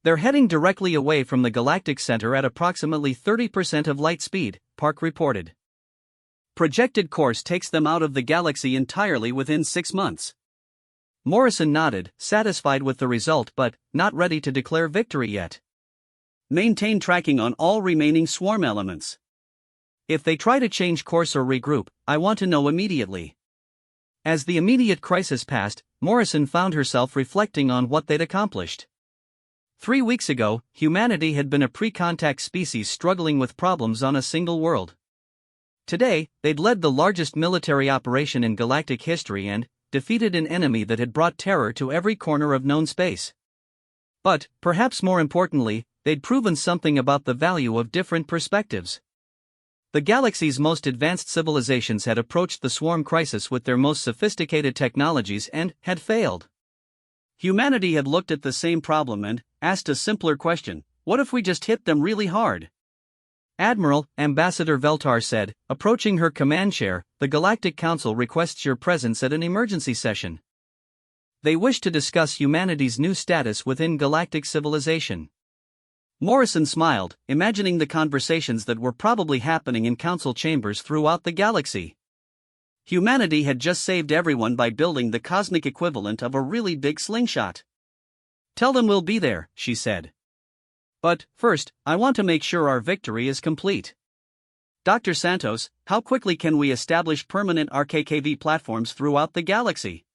They're heading directly away from the galactic center at approximately 30% of light speed, Park reported. Projected course takes them out of the galaxy entirely within 6 months. Morrison nodded, satisfied with the result but not ready to declare victory yet. Maintain tracking on all remaining swarm elements. If they try to change course or regroup, I want to know immediately. As the immediate crisis passed, Morrison found herself reflecting on what they'd accomplished. 3 weeks ago, humanity had been a pre-contact species struggling with problems on a single world. Today, they'd led the largest military operation in galactic history and defeated an enemy that had brought terror to every corner of known space. But, perhaps more importantly, they'd proven something about the value of different perspectives. The galaxy's most advanced civilizations had approached the swarm crisis with their most sophisticated technologies and had failed. Humanity had looked at the same problem and asked a simpler question: what if we just hit them really hard? Admiral, Ambassador Veltar said, approaching her command chair, the Galactic Council requests your presence at an emergency session. They wish to discuss humanity's new status within galactic civilization. Morrison smiled, imagining the conversations that were probably happening in council chambers throughout the galaxy. Humanity had just saved everyone by building the cosmic equivalent of a really big slingshot. Tell them we'll be there, she said. But, first, I want to make sure our victory is complete. Dr. Santos, how quickly can we establish permanent RKKV platforms throughout the galaxy?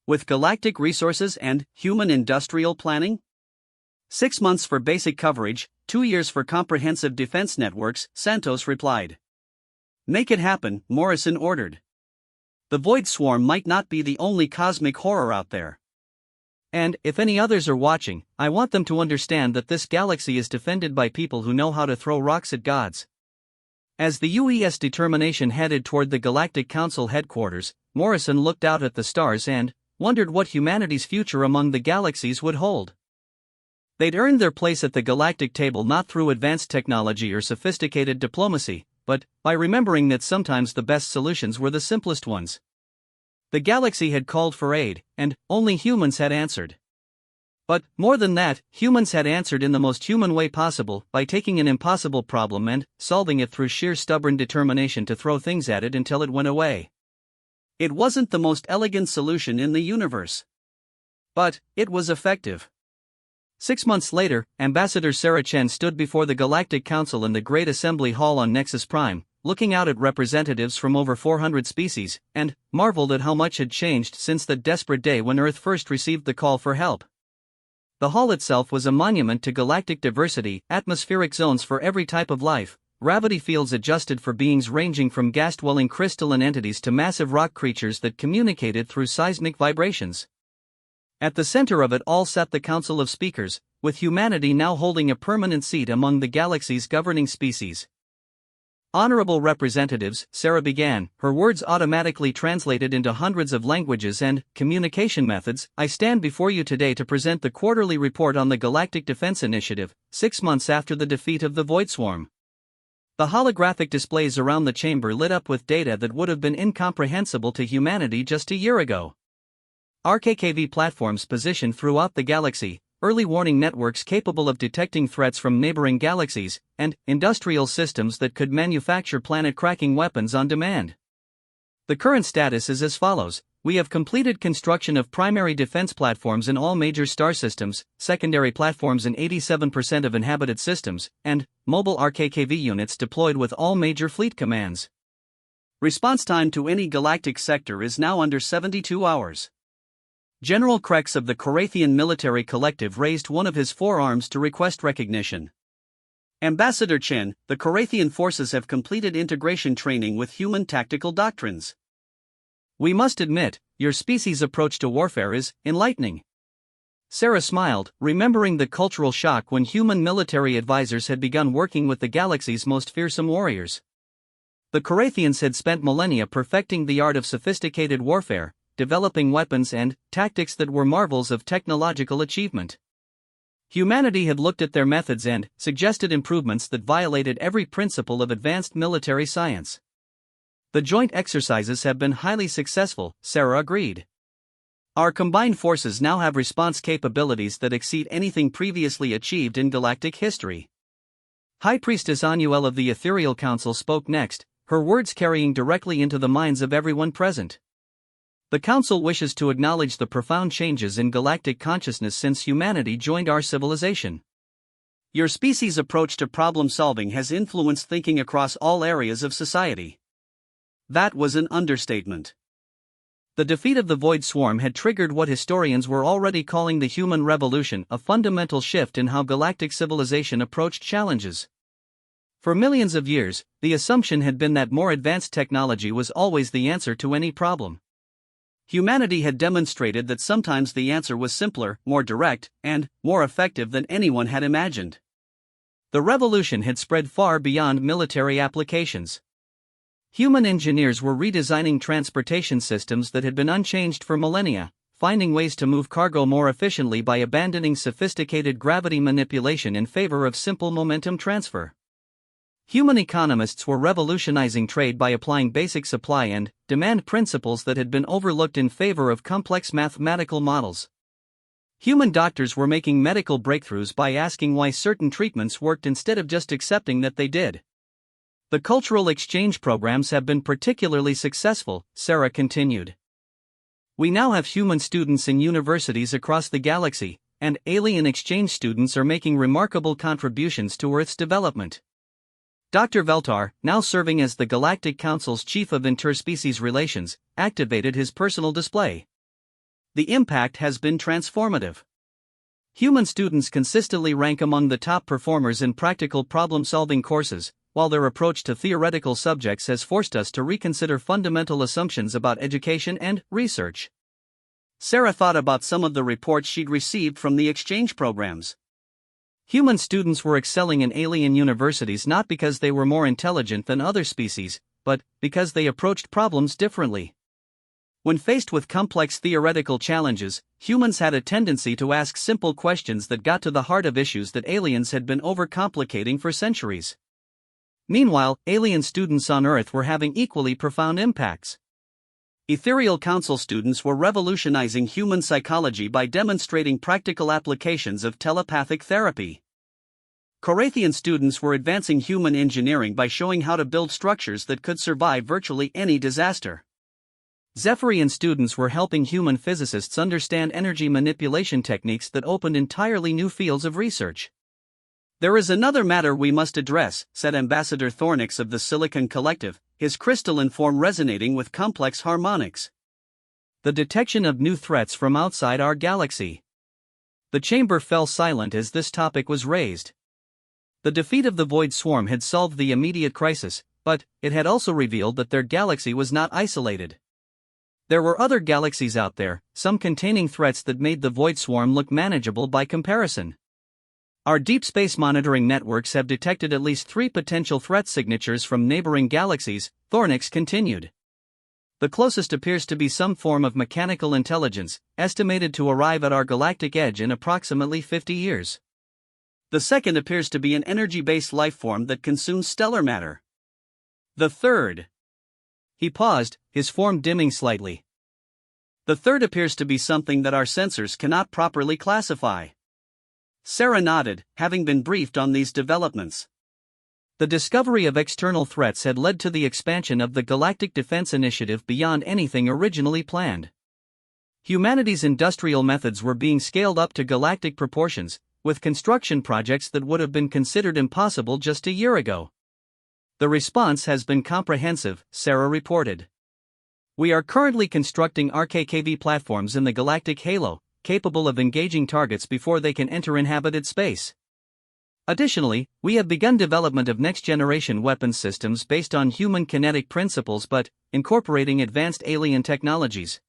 With galactic resources and human industrial planning? 6 months for basic coverage, 2 years for comprehensive defense networks, Santos replied. Make it happen, Morrison ordered. The Void Swarm might not be the only cosmic horror out there. And, if any others are watching, I want them to understand that this galaxy is defended by people who know how to throw rocks at gods. As the UES determination headed toward the Galactic Council headquarters, Morrison looked out at the stars and wondered what humanity's future among the galaxies would hold. They'd earned their place at the galactic table not through advanced technology or sophisticated diplomacy, but by remembering that sometimes the best solutions were the simplest ones. The galaxy had called for aid, and only humans had answered. But, more than that, humans had answered in the most human way possible, by taking an impossible problem and solving it through sheer stubborn determination to throw things at it until it went away. It wasn't the most elegant solution in the universe. But, it was effective. 6 months later, Ambassador Sarah Chen stood before the Galactic Council in the Great Assembly Hall on Nexus Prime, looking out at representatives from over 400 species, and marveled at how much had changed since that desperate day when Earth first received the call for help. The hall itself was a monument to galactic diversity, atmospheric zones for every type of life, gravity fields adjusted for beings ranging from gas-dwelling crystalline entities to massive rock creatures that communicated through seismic vibrations. At the center of it all sat the Council of Speakers, with humanity now holding a permanent seat among the galaxy's governing species. Honorable representatives, Sarah began, her words automatically translated into hundreds of languages and communication methods. I stand before you today to present the quarterly report on the Galactic Defense Initiative, 6 months after the defeat of the Void Swarm. The holographic displays around the chamber lit up with data that would have been incomprehensible to humanity just a year ago. RKKV platforms positioned throughout the galaxy, early warning networks capable of detecting threats from neighboring galaxies, and industrial systems that could manufacture planet-cracking weapons on demand. The current status is as follows: we have completed construction of primary defense platforms in all major star systems, secondary platforms in 87% of inhabited systems, and mobile RKKV units deployed with all major fleet commands. Response time to any galactic sector is now under 72 hours. General Krex of the Korathian Military Collective raised one of his forearms to request recognition. Ambassador Chen, the Korathian forces have completed integration training with human tactical doctrines. We must admit, your species' approach to warfare is enlightening. Sarah smiled, remembering the cultural shock when human military advisors had begun working with the galaxy's most fearsome warriors. The Korathians had spent millennia perfecting the art of sophisticated warfare, developing weapons and tactics that were marvels of technological achievement. Humanity had looked at their methods and suggested improvements that violated every principle of advanced military science. The joint exercises have been highly successful, Sarah agreed. Our combined forces now have response capabilities that exceed anything previously achieved in galactic history. High Priestess Anuel of the Ethereal Council spoke next, her words carrying directly into the minds of everyone present. The Council wishes to acknowledge the profound changes in galactic consciousness since humanity joined our civilization. Your species' approach to problem solving has influenced thinking across all areas of society. That was an understatement. The defeat of the Void Swarm had triggered what historians were already calling the human revolution, a fundamental shift in how galactic civilization approached challenges. For millions of years, the assumption had been that more advanced technology was always the answer to any problem. Humanity had demonstrated that sometimes the answer was simpler, more direct, and more effective than anyone had imagined. The revolution had spread far beyond military applications. Human engineers were redesigning transportation systems that had been unchanged for millennia, finding ways to move cargo more efficiently by abandoning sophisticated gravity manipulation in favor of simple momentum transfer. Human economists were revolutionizing trade by applying basic supply and demand principles that had been overlooked in favor of complex mathematical models. Human doctors were making medical breakthroughs by asking why certain treatments worked instead of just accepting that they did. The cultural exchange programs have been particularly successful, Sarah continued. We now have human students in universities across the galaxy, and alien exchange students are making remarkable contributions to Earth's development. Dr. Veltar, now serving as the Galactic Council's Chief of Interspecies Relations, activated his personal display. The impact has been transformative. Human students consistently rank among the top performers in practical problem-solving courses, while their approach to theoretical subjects has forced us to reconsider fundamental assumptions about education and research. Sarah thought about some of the reports she'd received from the exchange programs. Human students were excelling in alien universities not because they were more intelligent than other species, but because they approached problems differently. When faced with complex theoretical challenges, humans had a tendency to ask simple questions that got to the heart of issues that aliens had been overcomplicating for centuries. Meanwhile, alien students on Earth were having equally profound impacts. Ethereal Council students were revolutionizing human psychology by demonstrating practical applications of telepathic therapy. Corathian students were advancing human engineering by showing how to build structures that could survive virtually any disaster. Zephyrian students were helping human physicists understand energy manipulation techniques that opened entirely new fields of research. There is another matter we must address, said Ambassador Thornix of the Silicon Collective, his crystalline form resonating with complex harmonics. The detection of new threats from outside our galaxy. The chamber fell silent as this topic was raised. The defeat of the Void Swarm had solved the immediate crisis, but it had also revealed that their galaxy was not isolated. There were other galaxies out there, some containing threats that made the Void Swarm look manageable by comparison. Our deep space monitoring networks have detected at least 3 potential threat signatures from neighboring galaxies, Thornix continued. The closest appears to be some form of mechanical intelligence, estimated to arrive at our galactic edge in approximately 50 years. The second appears to be an energy-based life form that consumes stellar matter. The third. He paused, his form dimming slightly. The third appears to be something that our sensors cannot properly classify. Sarah nodded, having been briefed on these developments. The discovery of external threats had led to the expansion of the Galactic Defense Initiative beyond anything originally planned. Humanity's industrial methods were being scaled up to galactic proportions, with construction projects that would have been considered impossible just a year ago. The response has been comprehensive, Sarah reported. We are currently constructing RKKV platforms in the galactic halo, capable of engaging targets before they can enter inhabited space. Additionally, we have begun development of next-generation weapons systems based on human kinetic principles but incorporating advanced alien technologies.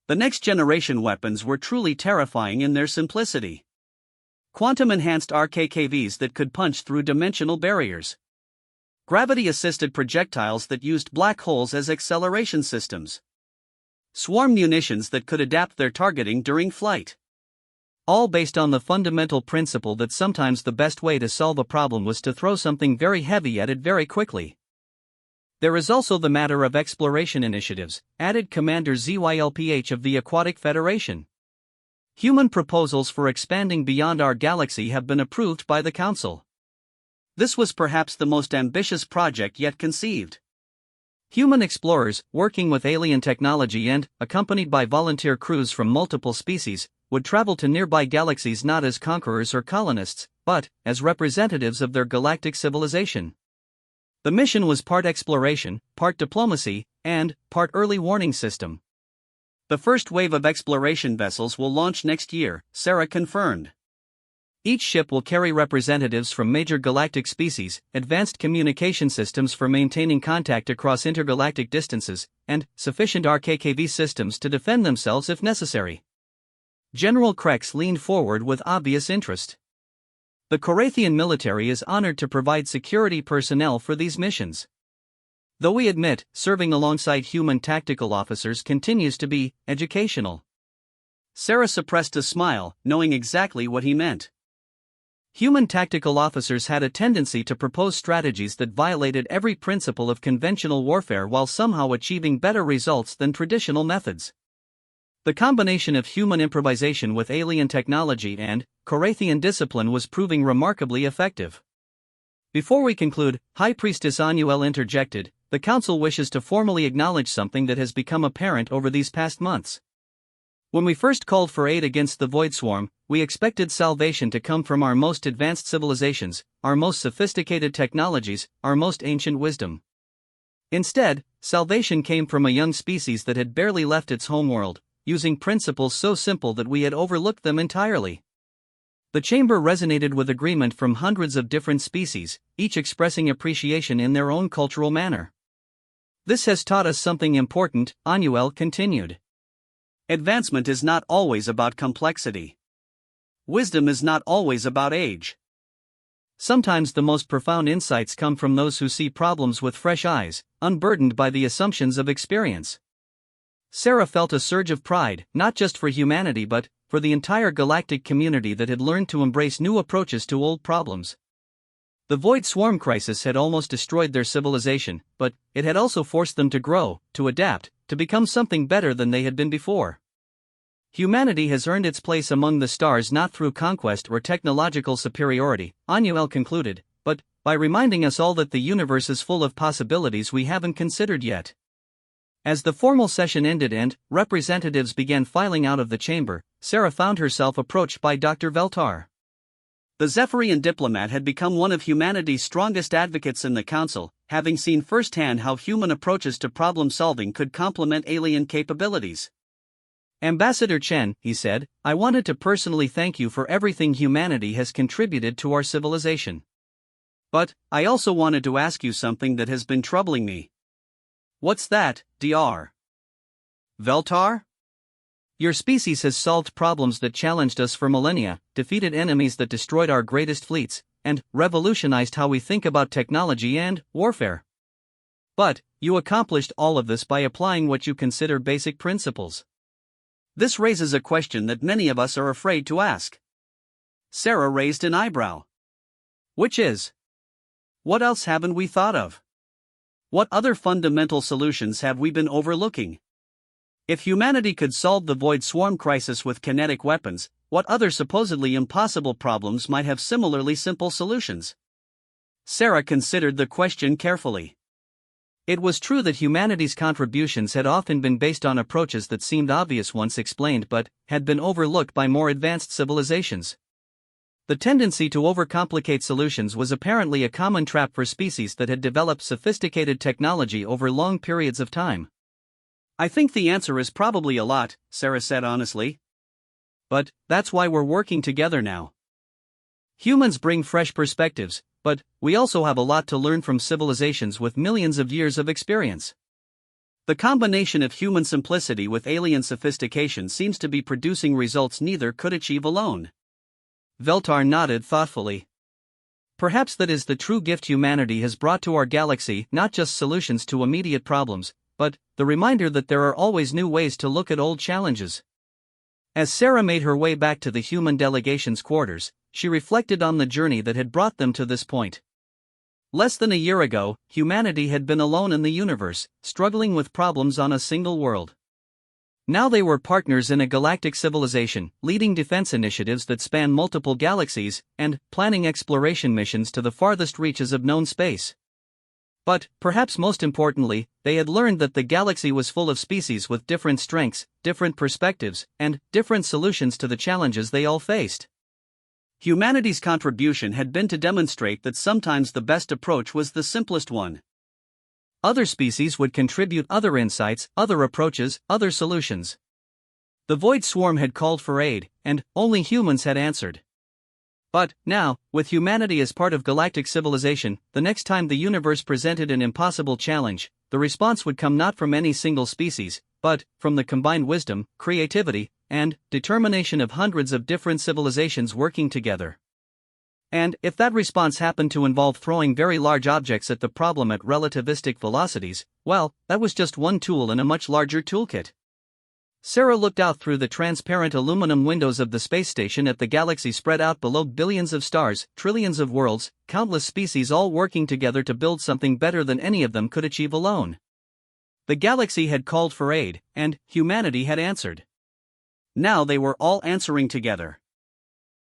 The next-generation weapons were truly terrifying in their simplicity. Quantum-enhanced RKKVs that could punch through dimensional barriers. Gravity-assisted projectiles that used black holes as acceleration systems. Swarm munitions that could adapt their targeting during flight. All based on the fundamental principle that sometimes the best way to solve a problem was to throw something very heavy at it very quickly. There is also the matter of exploration initiatives, added Commander ZYLPH of the Aquatic Federation. Human proposals for expanding beyond our galaxy have been approved by the Council. This was perhaps the most ambitious project yet conceived. Human explorers, working with alien technology and, accompanied by volunteer crews from multiple species, would travel to nearby galaxies not as conquerors or colonists, but as representatives of their galactic civilization. The mission was part exploration, part diplomacy, and part early warning system. The first wave of exploration vessels will launch next year, Sarah confirmed. Each ship will carry representatives from major galactic species, advanced communication systems for maintaining contact across intergalactic distances, and sufficient RKKV systems to defend themselves if necessary. General Krex leaned forward with obvious interest. The Korathian military is honored to provide security personnel for these missions. Though we admit, serving alongside human tactical officers continues to be educational. Sarah suppressed a smile, knowing exactly what he meant. Human tactical officers had a tendency to propose strategies that violated every principle of conventional warfare while somehow achieving better results than traditional methods. The combination of human improvisation with alien technology and Korathian discipline was proving remarkably effective. Before we conclude, High Priestess Anuel interjected, the Council wishes to formally acknowledge something that has become apparent over these past months. When we first called for aid against the Void Swarm, we expected salvation to come from our most advanced civilizations, our most sophisticated technologies, our most ancient wisdom. Instead, salvation came from a young species that had barely left its homeworld, using principles so simple that we had overlooked them entirely. The chamber resonated with agreement from hundreds of different species, each expressing appreciation in their own cultural manner. This has taught us something important, Anuel continued. Advancement is not always about complexity. Wisdom is not always about age. Sometimes the most profound insights come from those who see problems with fresh eyes, unburdened by the assumptions of experience. Sarah felt a surge of pride, not just for humanity but for the entire galactic community that had learned to embrace new approaches to old problems. The Void Swarm crisis had almost destroyed their civilization, but it had also forced them to grow, to adapt, to become something better than they had been before. Humanity has earned its place among the stars not through conquest or technological superiority, Anuel concluded, but by reminding us all that the universe is full of possibilities we haven't considered yet. As the formal session ended and representatives began filing out of the chamber, Sarah found herself approached by Dr. Veltar. The Zephyrian diplomat had become one of humanity's strongest advocates in the Council, having seen firsthand how human approaches to problem-solving could complement alien capabilities. Ambassador Chen, he said, I wanted to personally thank you for everything humanity has contributed to our civilization. But I also wanted to ask you something that has been troubling me. What's that, Dr. Veltar? Your species has solved problems that challenged us for millennia, defeated enemies that destroyed our greatest fleets, and revolutionized how we think about technology and warfare. But you accomplished all of this by applying what you consider basic principles. This raises a question that many of us are afraid to ask. Sarah raised an eyebrow. Which is, what else haven't we thought of? What other fundamental solutions have we been overlooking? If humanity could solve the Void Swarm crisis with kinetic weapons, what other supposedly impossible problems might have similarly simple solutions? Sarah considered the question carefully. It was true that humanity's contributions had often been based on approaches that seemed obvious once explained but had been overlooked by more advanced civilizations. The tendency to overcomplicate solutions was apparently a common trap for species that had developed sophisticated technology over long periods of time. I think the answer is probably a lot, Sarah said honestly. But that's why we're working together now. Humans bring fresh perspectives, but we also have a lot to learn from civilizations with millions of years of experience. The combination of human simplicity with alien sophistication seems to be producing results neither could achieve alone. Veltar nodded thoughtfully. Perhaps that is the true gift humanity has brought to our galaxy, not just solutions to immediate problems, but the reminder that there are always new ways to look at old challenges. As Sarah made her way back to the human delegation's quarters, she reflected on the journey that had brought them to this point. Less than a year ago, humanity had been alone in the universe, struggling with problems on a single world. Now they were partners in a galactic civilization, leading defense initiatives that span multiple galaxies, and planning exploration missions to the farthest reaches of known space. But, perhaps most importantly, they had learned that the galaxy was full of species with different strengths, different perspectives, and different solutions to the challenges they all faced. Humanity's contribution had been to demonstrate that sometimes the best approach was the simplest one. Other species would contribute other insights, other approaches, other solutions. The Void Swarm had called for aid, and only humans had answered. But, now, with humanity as part of galactic civilization, the next time the universe presented an impossible challenge, the response would come not from any single species, but from the combined wisdom, creativity, and determination of hundreds of different civilizations working together. And if that response happened to involve throwing very large objects at the problem at relativistic velocities, well, that was just one tool in a much larger toolkit. Sarah looked out through the transparent aluminum windows of the space station at the galaxy spread out below billions of stars, trillions of worlds, countless species all working together to build something better than any of them could achieve alone. The galaxy had called for aid, and humanity had answered. Now they were all answering together.